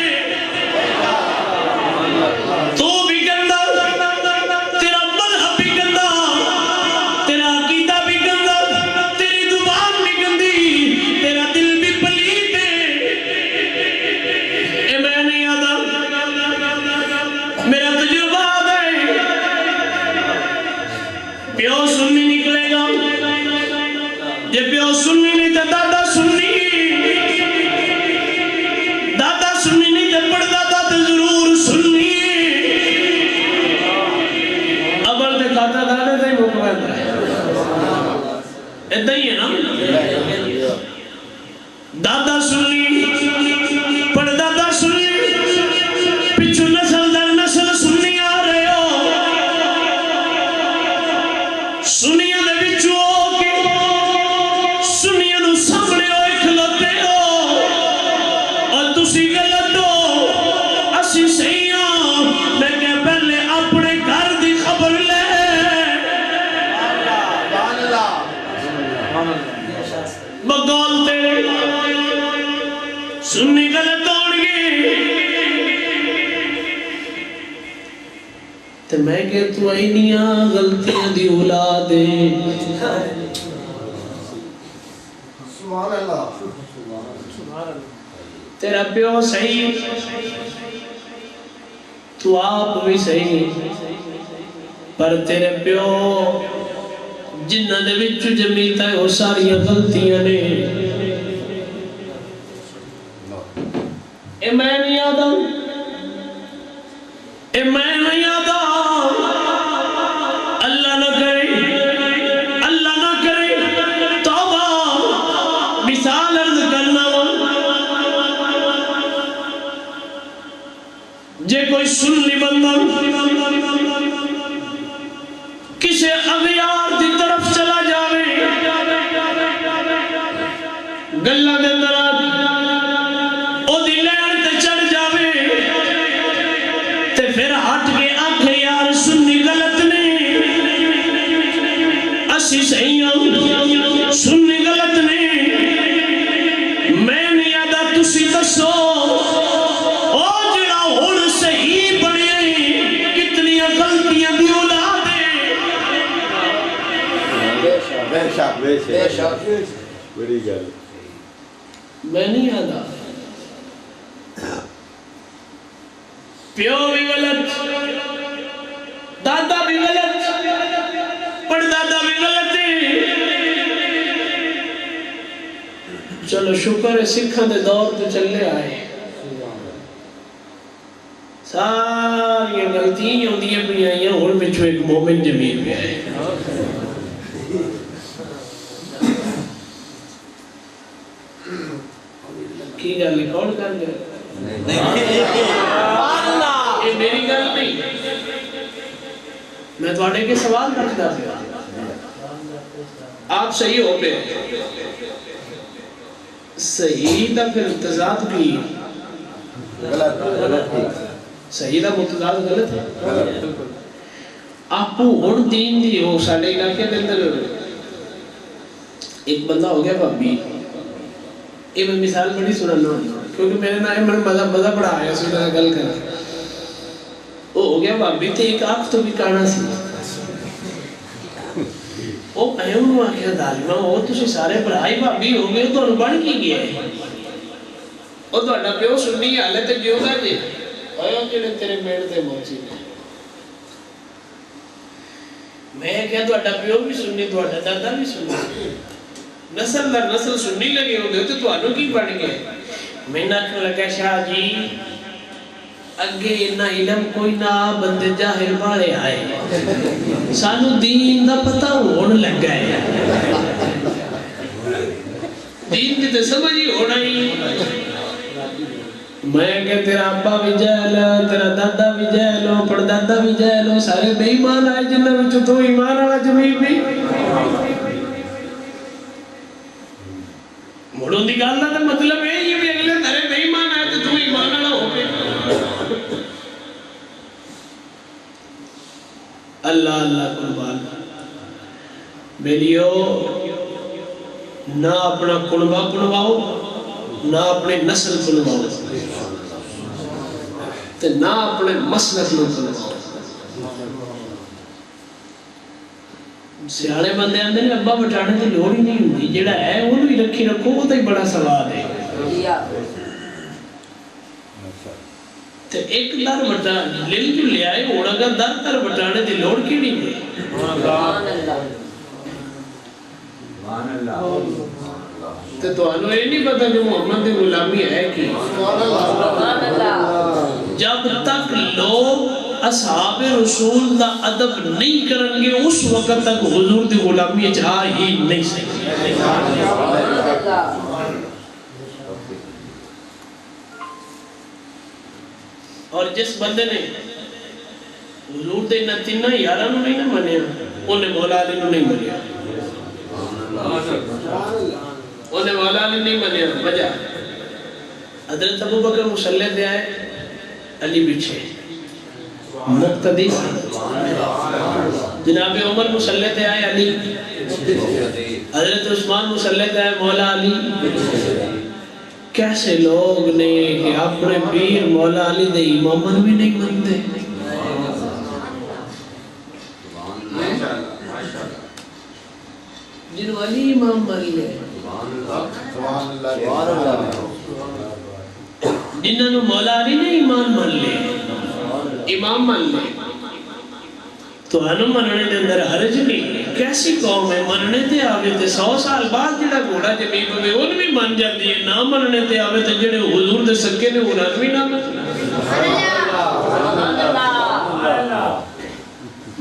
تو بھی گندا، تیرا مذہب بھی گندا، تیرا عقیدہ بھی گندا، تیری زبان بھی گندی، تیرا دل بھی پلید ہے۔ اے میں نہیں آدھا، میرا تجربہ ہے، پیو سنی نکلے گا، یہ پیو سنی نہیں تو دادا سنی، دادا سنی نہیں تو پڑھ دادا تو ضرور سنی۔ ابل تے کھاتا دادا تے مکمل ہے، ادھا ہی ہے نا؟ دادا سنی، پڑھ دادا سنی، پچھو نسل در نسل سنی آ رہے ہو۔ سنیاں دے بچو کے سنیاں نو سامنے ہوئے کھلوتے ہو، اور تسی غلط ہو اسی صحیح ہوں۔ میں کہ پہلے اپنے گھر دی خبر لے۔ بقول تیرے سنی غلط ہوڑگی تے میں کہ تو اینیاں غلطیاں دی اولاد ہے۔ سبحان اللہ۔ تیرا پیو صحیح، تو آپ بھی صحیح، پر تیرے پیو جنہ دے وچ جمیتا ہے وہ ساری غلطیاں نے۔ اے میں نہیں آدھا، اے میں نہیں آدھا، اللہ نہ کرے، اللہ نہ کرے، توبہ مثال عرض کرنا ہو۔ جے کوئی سن لی بندہ کسے اغیار دی طرف چلا جاوے، گلہ دے اندر او دی لین تے چڑھ جاوے، تے پھر ہٹ کے آنکھیں یار سنی غلط نے، اسی صحیح ہوں، سنی غلط نے۔ میں نہیں آدھا تسی دسو او جڑا ہن صحیح بنے کتنی غلطیاں دی اولاد ہے۔ بے شک بڑی گل۔ میں نہیں آدھا پیو بھی غلط، دادا بھی غلط، پڑھ دادا بھی غلط ہے۔ چلو شکر ہے سکھاں دے دور تو چلے آئے، ساری غلطیاں ہوندیاں بھی آئیں، اور بچو ایک مومن جمیر بھی آئے۔ کی گل ہے کون کر گئے؟ یہ میری گل نہیں، میں تواڈے کے سوال رکھدا پیا۔ آپ صحیح ہو پہ صحیح دا پھر تضاد بھی صحیح دا متضاد غلط ہے۔ آپ ہن دین دی ہو ساڈے علاقے دے اندر ایک بندہ ہو گیا بھابی، یہ میں مثال بڑی سنانا ہوں کیونکہ میرے نام میں مزہ بڑا آیا سنا گل کر۔ وہ ہو گیا بھابی تے ایک آنکھ تو بھی کانا سی، وہ میں انہوں آکھیا ظالمہ وہ تسی سارے بڑائی بھابی ہو گئے تو انہوں بڑھ کی گیا ہے، وہ تو اڈا پیو سننی حالت جیو گا جی آیا جنہیں تیرے میڑ دے موچی نے۔ میں کہا تو اڈا پیو بھی سننی تو اڈا دادا بھی سننی، نسل در نسل سننی لگے ہو گئے تو انہوں کی بڑھ گئے۔ میں نہ کہنے لگا شاہ جی اگے اتنا علم کوئی نہ بندے جاہل والے آئے، سانو دین دا پتہ ہونے لگ گئے، دین کی تو سمجھ ہی ہونا ہی میں کہ تیرا ابا بھی جہل ہے، تیرا دادا بھی جہل ہو، پردادا بھی جہل ہو، سارے بے ایمان آئے جنہ وچوں تو ایمان والا جمیل بھی مڑوں دی گل دا مطلب ہے یہ بھی اگلے تیرے بے ایمان آئے تو تو ایمان والا ہو گئے۔ اللہ اللہ قربان میریو نہ اپنا کنبہ بنواؤ نہ اپنے نسل بنواؤ تے نہ اپنے مسلک نو بنواؤ۔ سیاڑے بندے آندے نے ابا بٹانے کی لوڑ ہی نہیں ہوندی، جیڑا ہے وہ بھی رکھی رکھو وہ تو ہی بڑا سوال ہے۔ تے ایک در بٹا لل جو لے آئے ہونا گا در بٹانے دی لوڑ کی نہیں ہوئی۔ تے تو انہوں یہ نہیں پتا کہ محمد دی غلامی ہے کی۔ جب تک لوگ اصحاب رسول دا ادب نہیں کریں گے اس وقت تک حضور دی غلامی جا ہی نہیں سکتے۔ اور جس بندے نے حضور دے نتینہ یارانو نہیں نہ منیا انہیں مولا علی نو نہیں منیا، انہیں مولا علی نہیں منیا۔ وجہ حضرت ابو بکر مسلح دے آئے، علی بچھے مقتدی، جناب عمر مسلح دے آئے، علی، حضرت عثمان مسلح دے آئے، مولا علی۔ کیسے لوگ نے کہ اپنے پیر مولا علی دے امامن بھی نہیں مانتے۔ جنہوں علی امام مان لے، جنہوں مولا علی نے ایمان مان لے، امام مان لے، تو انہوں مننے دے اندر حرج نہیں۔ کیسی قوم ہے مننے تے آوے تے 100 سال بعد جڑا گھوڑا جمی پوے ان بھی من جاتی ہے، نہ مننے تے آوے تے جڑے حضور دے سکے نے انہوں بھی نہ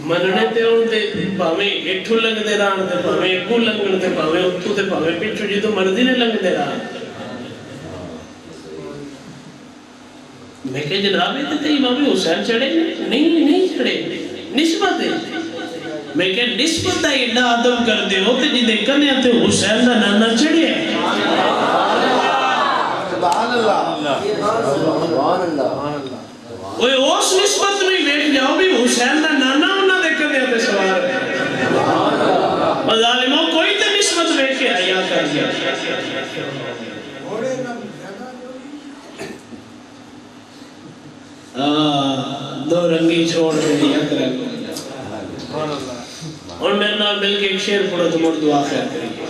مننے تے ان تے پاویں اٹھو لنگ دے رہا تے پاویں اگو لنگن تے پاویں اتھو تے پاویں پچھو جی تو مرضی نے لنگ دے رہا۔ میں کہ جناب تے امام حسین چڑھے نہیں چڑھے، نسبت ہے۔ میں کہ نسبت ہے ایڈا عدم کر دے ہو تے جی دیکھا نہیں آتے حسین دا نانا چڑھے ہیں۔ وہ اس نسبت نہیں دیکھ جاؤ بھی حسین دا نانا انہاں دیکھا نہیں آتے سوار ہے۔ مظالموں کوئی تے نسبت دیکھ کے حیاء کر دیا۔ دو رنگی چھوڑ دیا کریں گے اور میرے نال مل کے ایک شیر پڑھو تو مر دعا خیر کریں گے۔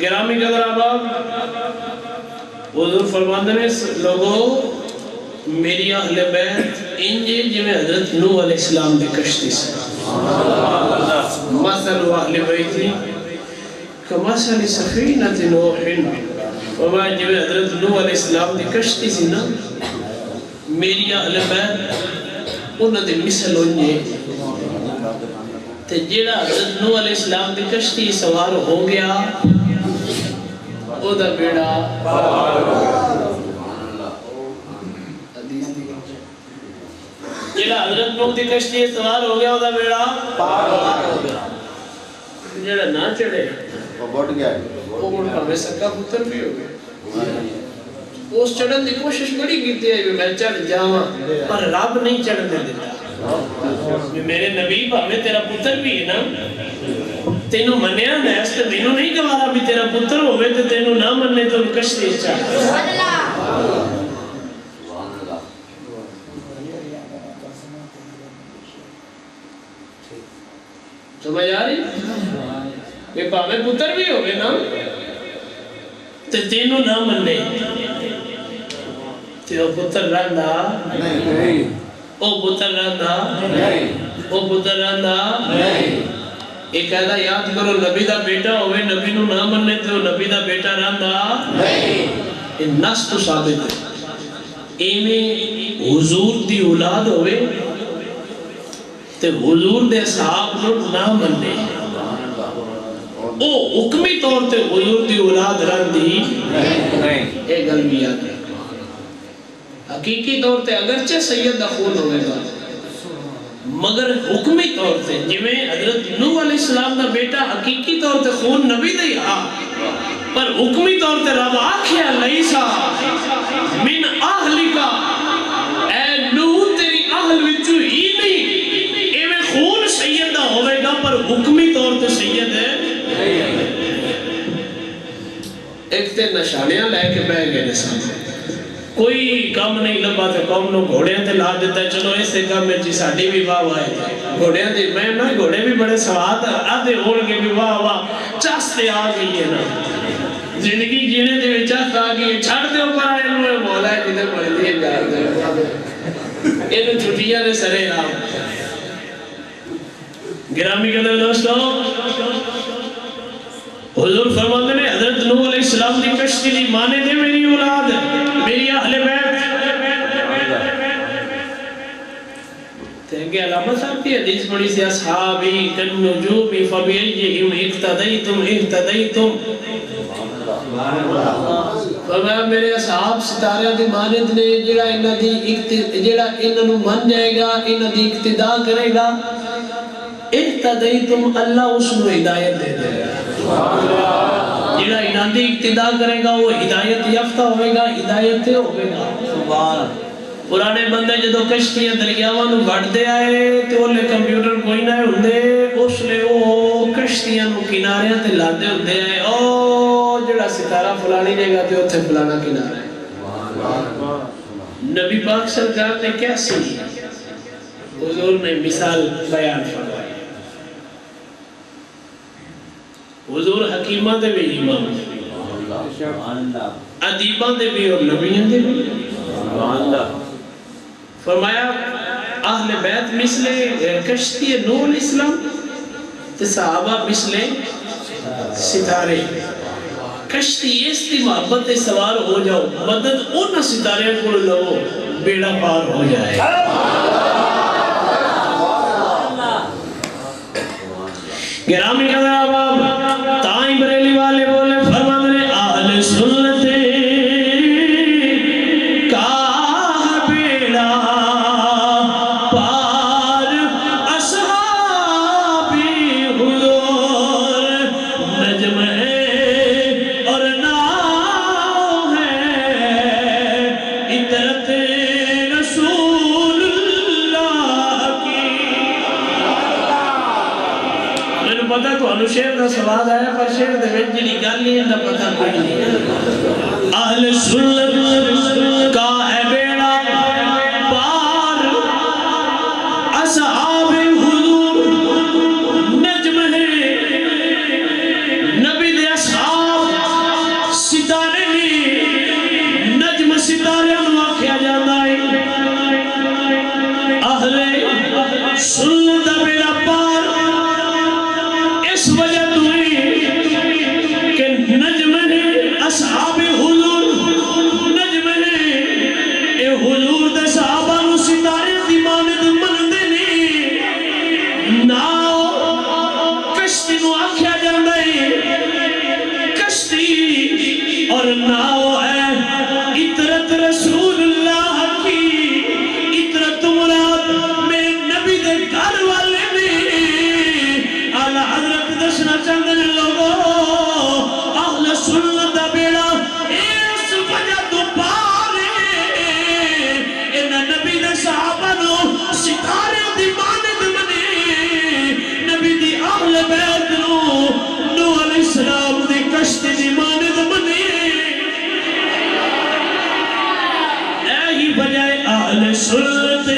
گرامی قدر آباد حضور فرماندے نے لوگوں میری اہل بیت انجے جمیں حضرت نوح علیہ السلام دے کشتی سے مثل اہل بیتی کمثل سفینۃ نوح وما جب حضرت نوح علیہ السلام دی کشتی سی نا میری اہل بیت انہاں دی مثل ہونجے تے جیڑا حضرت نوح علیہ السلام دی کشتی سوار ہو گیا او دا بیڑا جیڑا حضرت نوح دی کشتی سوار ہو گیا او دا بیڑا جیڑا نہ چڑھے وہ بڑھ گیا وہ مڑ کا میں سکا پتر بھی ہو گیا۔ اس چڑھن دی کوشش بڑی کیتی ہے میں چڑھ جاواں پر رب نہیں چڑھنے دیتا۔ میرے نبی بھاوے تیرا پتر بھی ہے نا تینوں منیا نیس تے مینوں نہیں گوارا بھی تیرا پتر ہوئے تے تینوں نہ مننے تو کشتی چڑھ۔ سمجھ آ رہی؟ کہ پاوے پتر بھی ہوئے نا تے تینوں نہ مننے تے او پتر رہندا او پتر رہندا او پتر رہندا ایک ایدہ یاد کرو نبی دا بیٹا ہوئے نبی نو نہ مننے تے او نبی دا بیٹا رہندا یہ نس تو ثابت ہے۔ ایمیں حضور دی اولاد ہوئے تے حضور دے صحاب نو نہ مننے او حکمی طور تے حضور دی اولاد رہندی نہیں، اے گل بھی یاد رکھو۔ حقیقی طور تے اگرچہ سید دا خون ہوئے گا مگر حکمی طور تے جویں حضرت نوح علیہ السلام دا بیٹا حقیقی طور تے خون نبی دے ہاں پر حکمی طور تے رب آکھیا لیسا من اہلکا، اے نوح تیری اہل وچو ہی نہیں، اے میں خون سید دا ہوئے گا پر حکمی طور تے سید ہے۔ ایک تے نشانیاں لے کے بہ گئے نسان کوئی کام نہیں لبا تے قوم نو گھوڑیاں تے لا دیتا ہے، چلو اس تے کام میں جی ساڑی بھی واہ واہ ہے گھوڑیاں تے میں نا گھوڑے بھی بڑے سواد آدھے ہوڑ کے بھی واہ واہ چاستے آ گئی ہے نا زندگی جینے دے بھی چاست آ گئی ہے، چھڑ دے اوپر آئے لوے مولا ہے جنہیں پڑھ دیئے جا دے انہوں چھٹیاں نے سرے آپ گرامی قدر دوستو حضور فرماتے ہیں حضرت نوح علیہ السلام دی کشتی دی مانے دے میری اولاد میری اہل بیت تینکہ علامہ صاحب کی حدیث بڑی سی اصحابی کنجومی فبیئیہم اقتدیتم فرمایا میرے اصحاب ستارہ دی مانند نے جڑا انہوں من جائے گا انہوں دی اقتداء کرے گا اقتدیتم اللہ اس نے ہدایت دے دے گا، جڑا انہوں دی اقتداء کرے گا وہ ہدایت یافتہ ہوئے گا، ہدایت تے ہوئے گا۔ پرانے بندے جدو کشتیاں دریاواں بڑھ دے آئے تو لے کمپیوٹر کوئی نہ ہوندے اس لے وہ کشتیاں کناریاں تے لاندے ہوندے آئے او جڑا ستارہ فلانی جگہ تے اتھے فلانا کنارہ ہے۔ نبی پاک سرکار نے کیسی حضور نے مثال بیان فرمائی، حضور حکیمہ دے بھی امام ادیبہ دے بھی اور نبیان دے بھی فرمایا اہل بیت مثل کشتی نوح علیہ السلام تے صحابہ مثل ستارے، کشتی اس دی محبت تے سوار ہو جاؤ مدد اونا ستارے کو لو بیڑا پار ہو جائے۔ گرامی کا جواب تائیں بریلی والے بولے فرمان نے اہل سنت کا بیڑا پار اصحابی حضور نجم ہے اور ناؤ ہے عطرت رسول اللہ کی۔ میں پتا تو انو شیر دا سواد آیا پر شیر دے ویٹ جڑی گل نہیں ہے پتا کوئی نہیں۔ اہل سنت کا ہے بیڑا پار اصحاب حضور نجم ہے، نبی دے اصحاب ستارے نہیں، نجم ستارے انواع کیا جانا ہے۔ اہل سنت کا بیڑا پار اس وجہ کہ نجم ہے اصحاب حضور نجم ہے اے حضور دے صحابہ نو ستارے دی مانند منندے نہیں، ناؤ کشتی نو آکھیا جاندا ہے کشتی اور ناؤ ہے عطرت رسول اللہ کی، عطرت مراد میرے نبی دے گھر والے میں اعلیٰ حضرت دسنا چاہتے ہیں لوگوں اہل سنت دا بیڑا اس وجہ تو پارے انہاں نبی دے صحابہ نو ستارے دی مانند بنے، نبی دی اہل بیت نو نوح علیہ السلام دی کشتی دی مانند بنے۔ یہی وجہ اہل سنت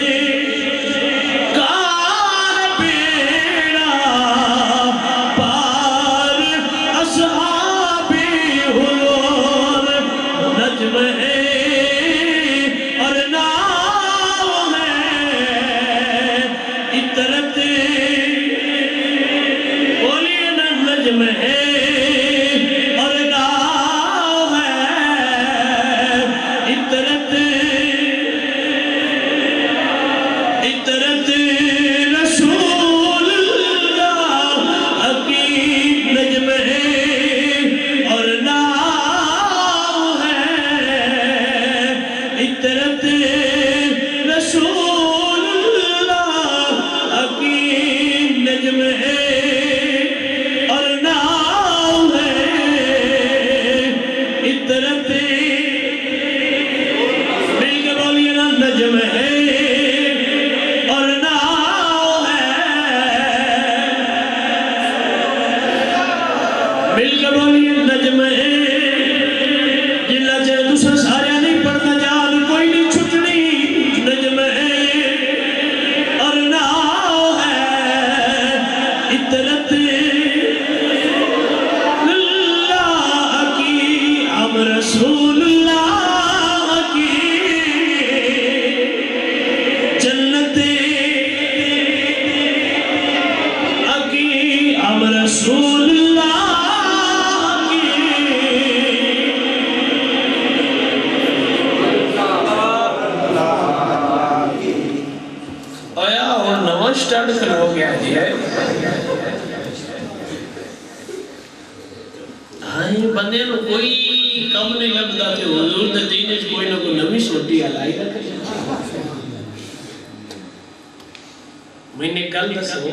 رسول اللہ حقیق نجم ہے والی نجم ہے جلا چ تساں سارے نہیں پڑھنا جان کوئی نہیں چھٹنی نجم ہے اور نہ ہے اطرت اللہ کی ہم رسول اللہ کی جنت کی ہم رسول سٹارٹ ہو گیا جی ہے بندے نو کوئی کم نہیں لگتا کہ حضور دے دین وچ کوئی نہ کوئی نویں سوٹی الائی رکھے میں نے کل دسو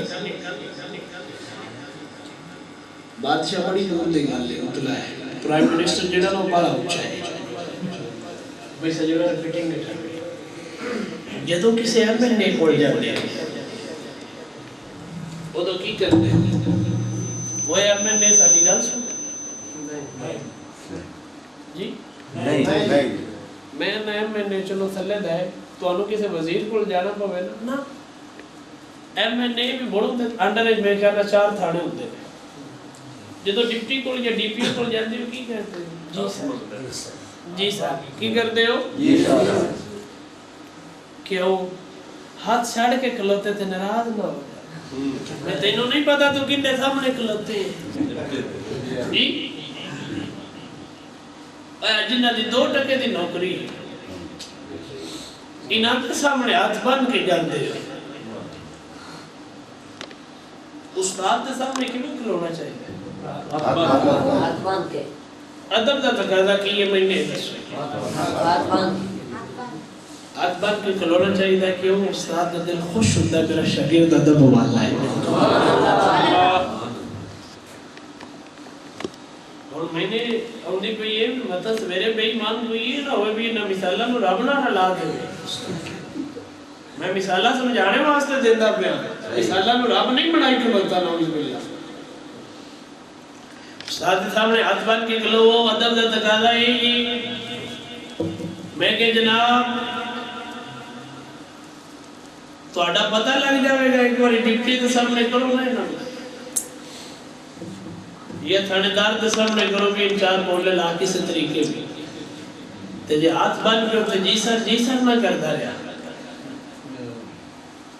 بادشاہ بڑی دور دی گل ہے اتلا ہے پرائم منسٹر جڑا نو بڑا اونچا ہے بھئی سجڑا فٹنگ نہیں جدوں کسی ایم ایل اے کول جاندے وہ تو کی کرتے ہیں وہ ایم ایل اے ساری گل سن جی نہیں میں ایم ایل اے چلو تھلے دے تانوں کسی وزیر کول جانا پوے نا ایم ایل اے بھی بڑوں دے انڈر ایج میں کہنا 4 تھانے ہوندے نے جدوں ڈپٹی کول یا ڈی پی او کول جاندے ہو کی کہتے ہیں جی سر کی کرتے ہو جی سر کیوں ہاتھ چھاڑ کے کھلوتے تھے ناراض نہ ہو میں تینوں نہیں پتا تو کنے سامنے کھلوتے ہیں جی جنہ دی 2 ٹکے دی نوکری انہاں کے سامنے ہاتھ بن کے جاندے ہو استاد کے سامنے کیوں کھلونا چاہیے ہاتھ بن کے ادب دا تقاضا کی یہ میں نے دسو ہاتھ بن کے کھلونا چاہیے کیوں استاد کا دل خوش ہوتا ہے میرا شاگرد ادب والا ہے اور میں نے اونی کوئی یہ مطلب سویرے بے ایمان کوئی یہ نہ ہوئے بھی نہ مثالہ نو رب نہ ہلا دے میں مثالہ سمجھانے واسطے دیندہ پیا مثالہ نو رب نہیں بنائی کھلوتا نعوذ باللہ استاد کے سامنے ہاتھ بن کے کھلو ادب دا تقاضا ہے میں کہ جناب تو آڈا پتہ لگ جاوے گا ایک باری ڈپٹی دے سامنے کرو نہیں نا یہ تھاندار دے سامنے کرو بھی ان 4 بولے لا کسی طریقے بھی تے جے ہاتھ بن کے تے جی سر نہ کرتا رہا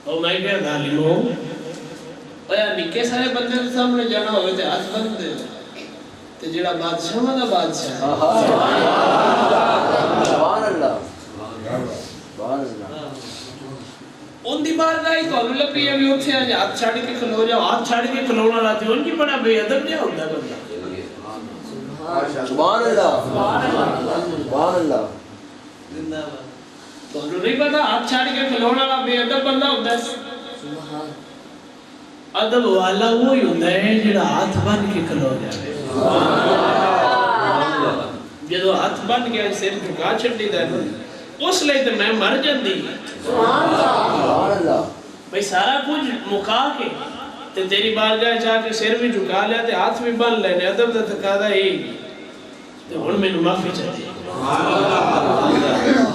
اور میں کہا ظالم ہو اویا نکے سارے بندے دے سامنے جانا ہوئے تے ہاتھ بن دے تے جڑا بادشاہ دا بادشاہ سبحان اللہ ان دی بارگاہ تو اللہ لبی ہے بھی اتھے آج ہاتھ چھاڑ کے کھلو جاؤ ہاتھ چھاڑ کے کھلونا لاتے ان کی بڑا بے ادب نہیں ہوتا بندہ سبحان اللہ سبحان اللہ تو انہوں نہیں پتا ہاتھ چھاڑ کے کھلونا لا بے ادب بندہ ہوتا ہے ادب والا وہی ہوتا ہے جڑا ہاتھ بن کے کھلو جائے جدو ہاتھ بن کے سر جھکا چھڑی دے اس لئے تو میں مر جاندی بھئی سارا کچھ مکا کے تے تیری بارگاہ چاہ کے سر بھی جھکا لیا تے ہاتھ بھی بن لینے ادب دا تقاضا ہی تے ہن میں نو معافی چاہتی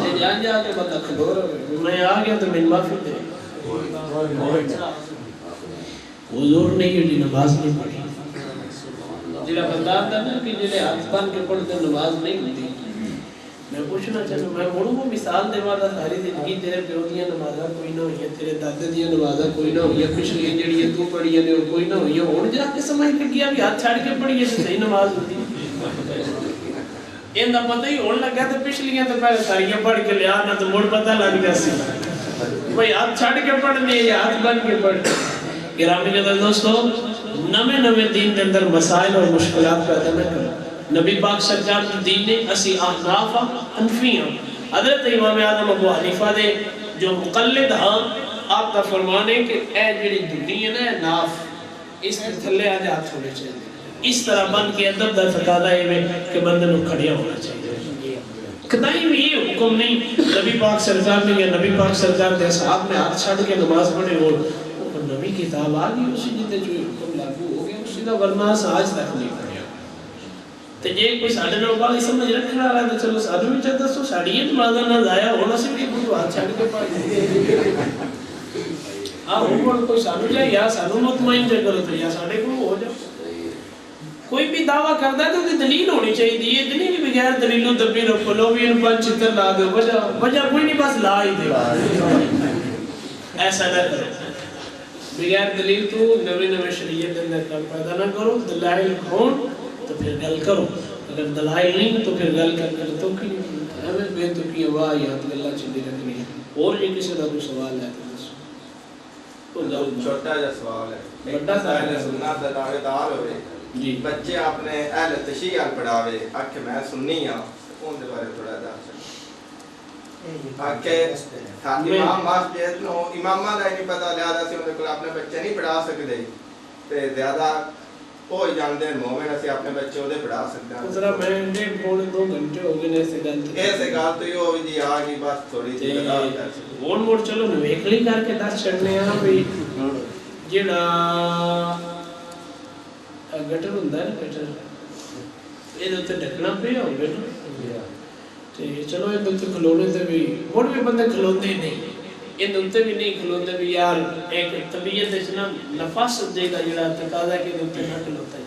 تے جان جا کے بندہ کھلو رہا میں آ گیا تو میں معافی دے حضور نے یہ نماز نہیں پڑھی جڑا بندہ آتا نا کہ جڑے ہاتھ بن کے پڑھتے نماز نہیں ہوتی میں پوچھنا چاہتا میں مڑوں کو مثال دے والا ساری زندگی تیرے پیو دیاں نمازاں کوئی نہ ہوئی ہے تیرے دادے دیاں نمازاں کوئی نہ ہوئی ہے پچھلی جڑی تو پڑھی ہے اور کوئی نہ ہوئی ہے ہن جا کے سمجھ کے کیا بھی ہاتھ چھاڑ کے پڑھی ہے صحیح نماز ہوتی ایندا پتہ ہی ہون لگا تے پچھلیاں تے پہلے ساریاں پڑھ کے لیا نہ تو مڑ پتہ لگ جاسی بھئی ہاتھ چھاڑ کے پڑھنے یا ہاتھ بن کے پڑھ گرامی قدر دوستو نویں دین کے اندر مسائل اور مشکلات پیدا نہ کرو نبی پاک سرکار کی دین نے اسی احناف انفیاں حضرت امام اعظم ابو حنیفہ دے جو مقلد ہاں آپ کا فرمانے کہ اے جڑی دنیا ہے ناف اس کے تھلے آج ہاتھ ہونے چاہیے اس طرح بن کے ادب دا تقاضا ہے کہ بندے نو کھڑیا ہونا چاہیے کدائی بھی یہ حکم نہیں نبی پاک سرکار نے یا نبی پاک سرکار دے صحاب میں ہاتھ چھاڑ کے نماز پڑھے ہو نبی کتاب آ گئی اسی جیتے جو حکم لاگو ہو گیا اسی دا ورنہ آج تک نہیں پڑھیا تو جے کوئی ساڑھے نو بالی سمجھ رکھنا رہا ہے تو چلو ساڑھے میں چاہتا سو ساڑھے یہ نمازہ نہ ضائع ہونا سے بھی کوئی بات چھاڑ کے پائی اوپر کوئی سانو جائے یا سانو مطمئن جائے کرو تو یا ساڑھے کو ہو جاؤ کوئی بھی دعویٰ کرتا ہے تو دی دلیل ہونی چاہیے دی یہ دلیل بغیر دلیلوں تبیر و قلوبی ان پانچ چتر لا دو وجہ کوئی نہیں بس لا ہی دے ایسا نہ کرو بغیر دلیل تو نوے نوے شریعت اندر کل پیدا نہ کرو دلائل ہون تو پھر گل کرو اگر دلائل نہیں تو پھر گل کر تو کی ہمیں بے تو کی آواز یاد اللہ چلی رکھنی ہے اور یہ کسی کا کوئی سوال ہے چھوٹا جا سوال ہے بڑا سوال ہے سنت دا دعوے دار ہوئے بچے اپنے اہل تشیع پڑھاوے آکھے میں سننی ہاں ان دے بارے تھوڑا دا آکھے امام ماس بیت نو امامہ دا نہیں پتا لہذا سے انہیں اپنے بچے نہیں پڑھا سکتے تے زیادہ کوئی جاندے مومن اسے اپنے بچے ہوتے پڑھا سکتے ہیں ذرا میں 1.5 گھنٹے ہو گئے ایسے گل ایسے گل تو یہ ہوئی جی آگی بس تھوڑی سی وون موڑ چلو نویکلی کر کے دس چڑھنے ہیں بھی جڑا گٹر ہوندہ ہے نا گٹر یہ دوتے ڈھکنا پہ ہوگے نا چلو یہ دوتے کھلونے تے بھی اور بھی بندے کھلوتے نہیں یہ دوتے بھی نہیں کھلوتے بھی یار ایک طبیعت اتنا نفاس دے گا جڑا تقاضا کہ دوتے نہ کھلوتا ہے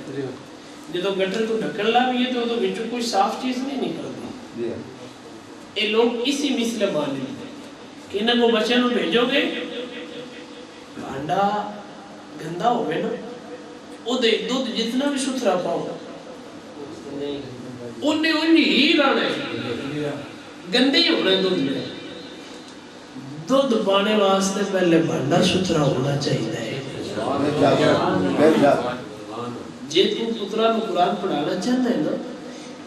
جدو گٹر تو ڈھکن لا بھی ہے تو وچوں کوئی صاف چیز نہیں نکلتی یہ لوگ اسی مثل مان لیتے کہ انہاں کو بچے نو بھیجو گے بھانڈا گندا ہوئے نا او دے دودھ جتنا بھی ستھرا پاؤ انہیں ہی رانا ہے گندے ہی ہونا ہے دودھ میں دودھ پانے واسطے پہلے بھانڈا ستھرا ہونا چاہیے جے تو پترا نو قرآن پڑھانا چاہتا ہے نا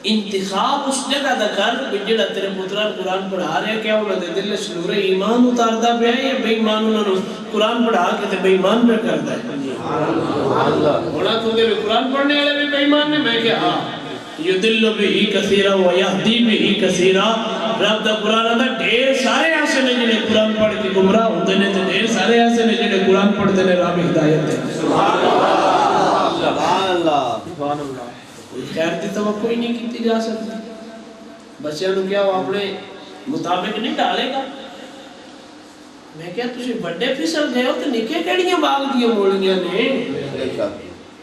انتخاب اس جگہ دا کر جڑا تیرے پترا قرآن پڑھا رہے کیا انہاں دے دل وچ نور ایمان اتاردا پیا ہے یا بے ایمان انہاں نو قرآن پڑھا کے تے بے ایمان پہ کردا ہے ہونا تو دے قرآن پڑھنے والے بھی بے ایمان نے میں کہ ہاں یدل بہی کثیرا و یہدی بہی کثیرا رب دا قرآن دا ڈھیر سارے ایسے نے جنہیں قرآن پڑھ کے گمراہ ہوتے ہیں تے ڈھیر سارے ایسے نے جنہیں قرآن پڑھتے ہیں رب ہدایت ہے سبحان اللہ سبحان اللہ خیر دی توقع ہی نہیں کیتی جا سکتی بچیاں نو کیا وہ اپنے مطابق نہیں ڈالے گا میں کیا تسی بڑے پھسل گئے ہو تو نکے کیڑیاں باغ دیاں مولیاں نے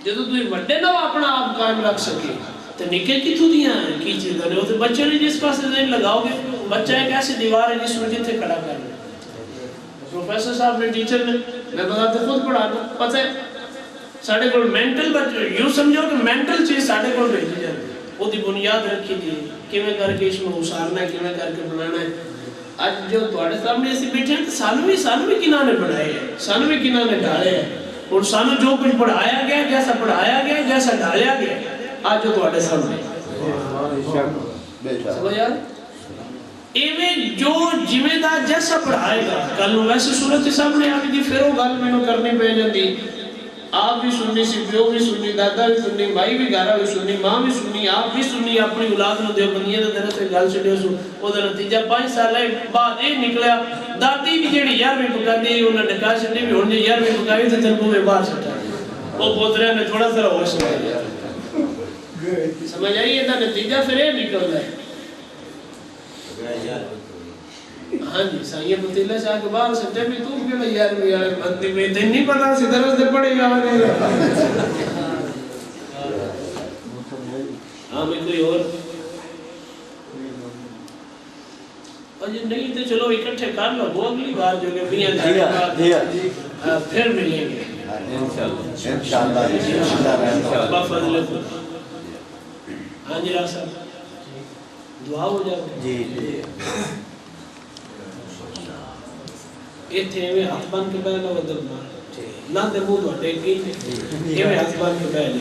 جدو تسی بڑے نہ اپنا آپ قائم رکھ سکے تو نکے کتوں دیاں کی چیز کرنے ہو تو بچے نے جس پاس ذہن لگاؤ گے بچہ ایک ایسی دیوار ہے جس میں جتنے کھڑا کرنا پروفیسر صاحب نے ٹیچر نے میں بتاتے خود پڑھانا پتہ ہے ساڑھے کو مینٹل بچے یوں سمجھو کہ مینٹل چیز ساڑھے کو بھیجی جاتی ہے وہ دی بنیاد رکھی دی کیویں کر کے اس میں اسارنا ہے کیویں کر کے بنانا ہے آج جو تواڈے سامنے ایسی بیٹھے ہیں تو سانو بھی کنہاں نے بنائے ہیں سانو بھی کنہاں نے ڈالے ہیں اور سانو جو کچھ پڑھایا گیا جیسا پڑھایا گیا جیسا ڈالیا گیا آج جو تواڈے سامنے سمجھ یار ایویں جو جویں دا جیسا پڑھائے گا کل ویسے صورت سامنے آ گئی پھر وہ گل مینوں کرنی پے جاندی آپ بھی سننی سی پیو بھی سننی دادا بھی سننی بھائی بھی گارا بھی سننی ماں بھی سننی آپ بھی سننی اپنی اولاد نو دیو بنیے تے درس گل چھڈیو سو او دا نتیجہ 5 سال بعد اے نکلیا دادی بھی جیڑی 11ویں پکاندی انہاں ڈکا چھڈی بھی ہن 11ویں پکائی تے تربو میں باہر چھٹا او پوترے نے تھوڑا سا ہوش لیا سمجھ آئی اے دا نتیجہ پھر اے نکلدا ہے ہاں جی سائیں پتیلے سے آگے باہر سٹے بھی تو کیا یار بندی میں دن نہیں پتا سی درس دے پڑے گا ہاں میں کوئی اور اجی نہیں تو چلو اکٹھے کر لو وہ اگلی بار جو کہ میاں جائے پھر ملیں گے انشاءاللہ انشاءاللہ فضل ہاں جی راہ صاحب دعا ہو جائے جی جی ایتھے ایویں ہاتھ بن کے بیٹھنا ودر نہ تے منہ ٹیک گئی ایویں ہاتھ بن کے بیٹھ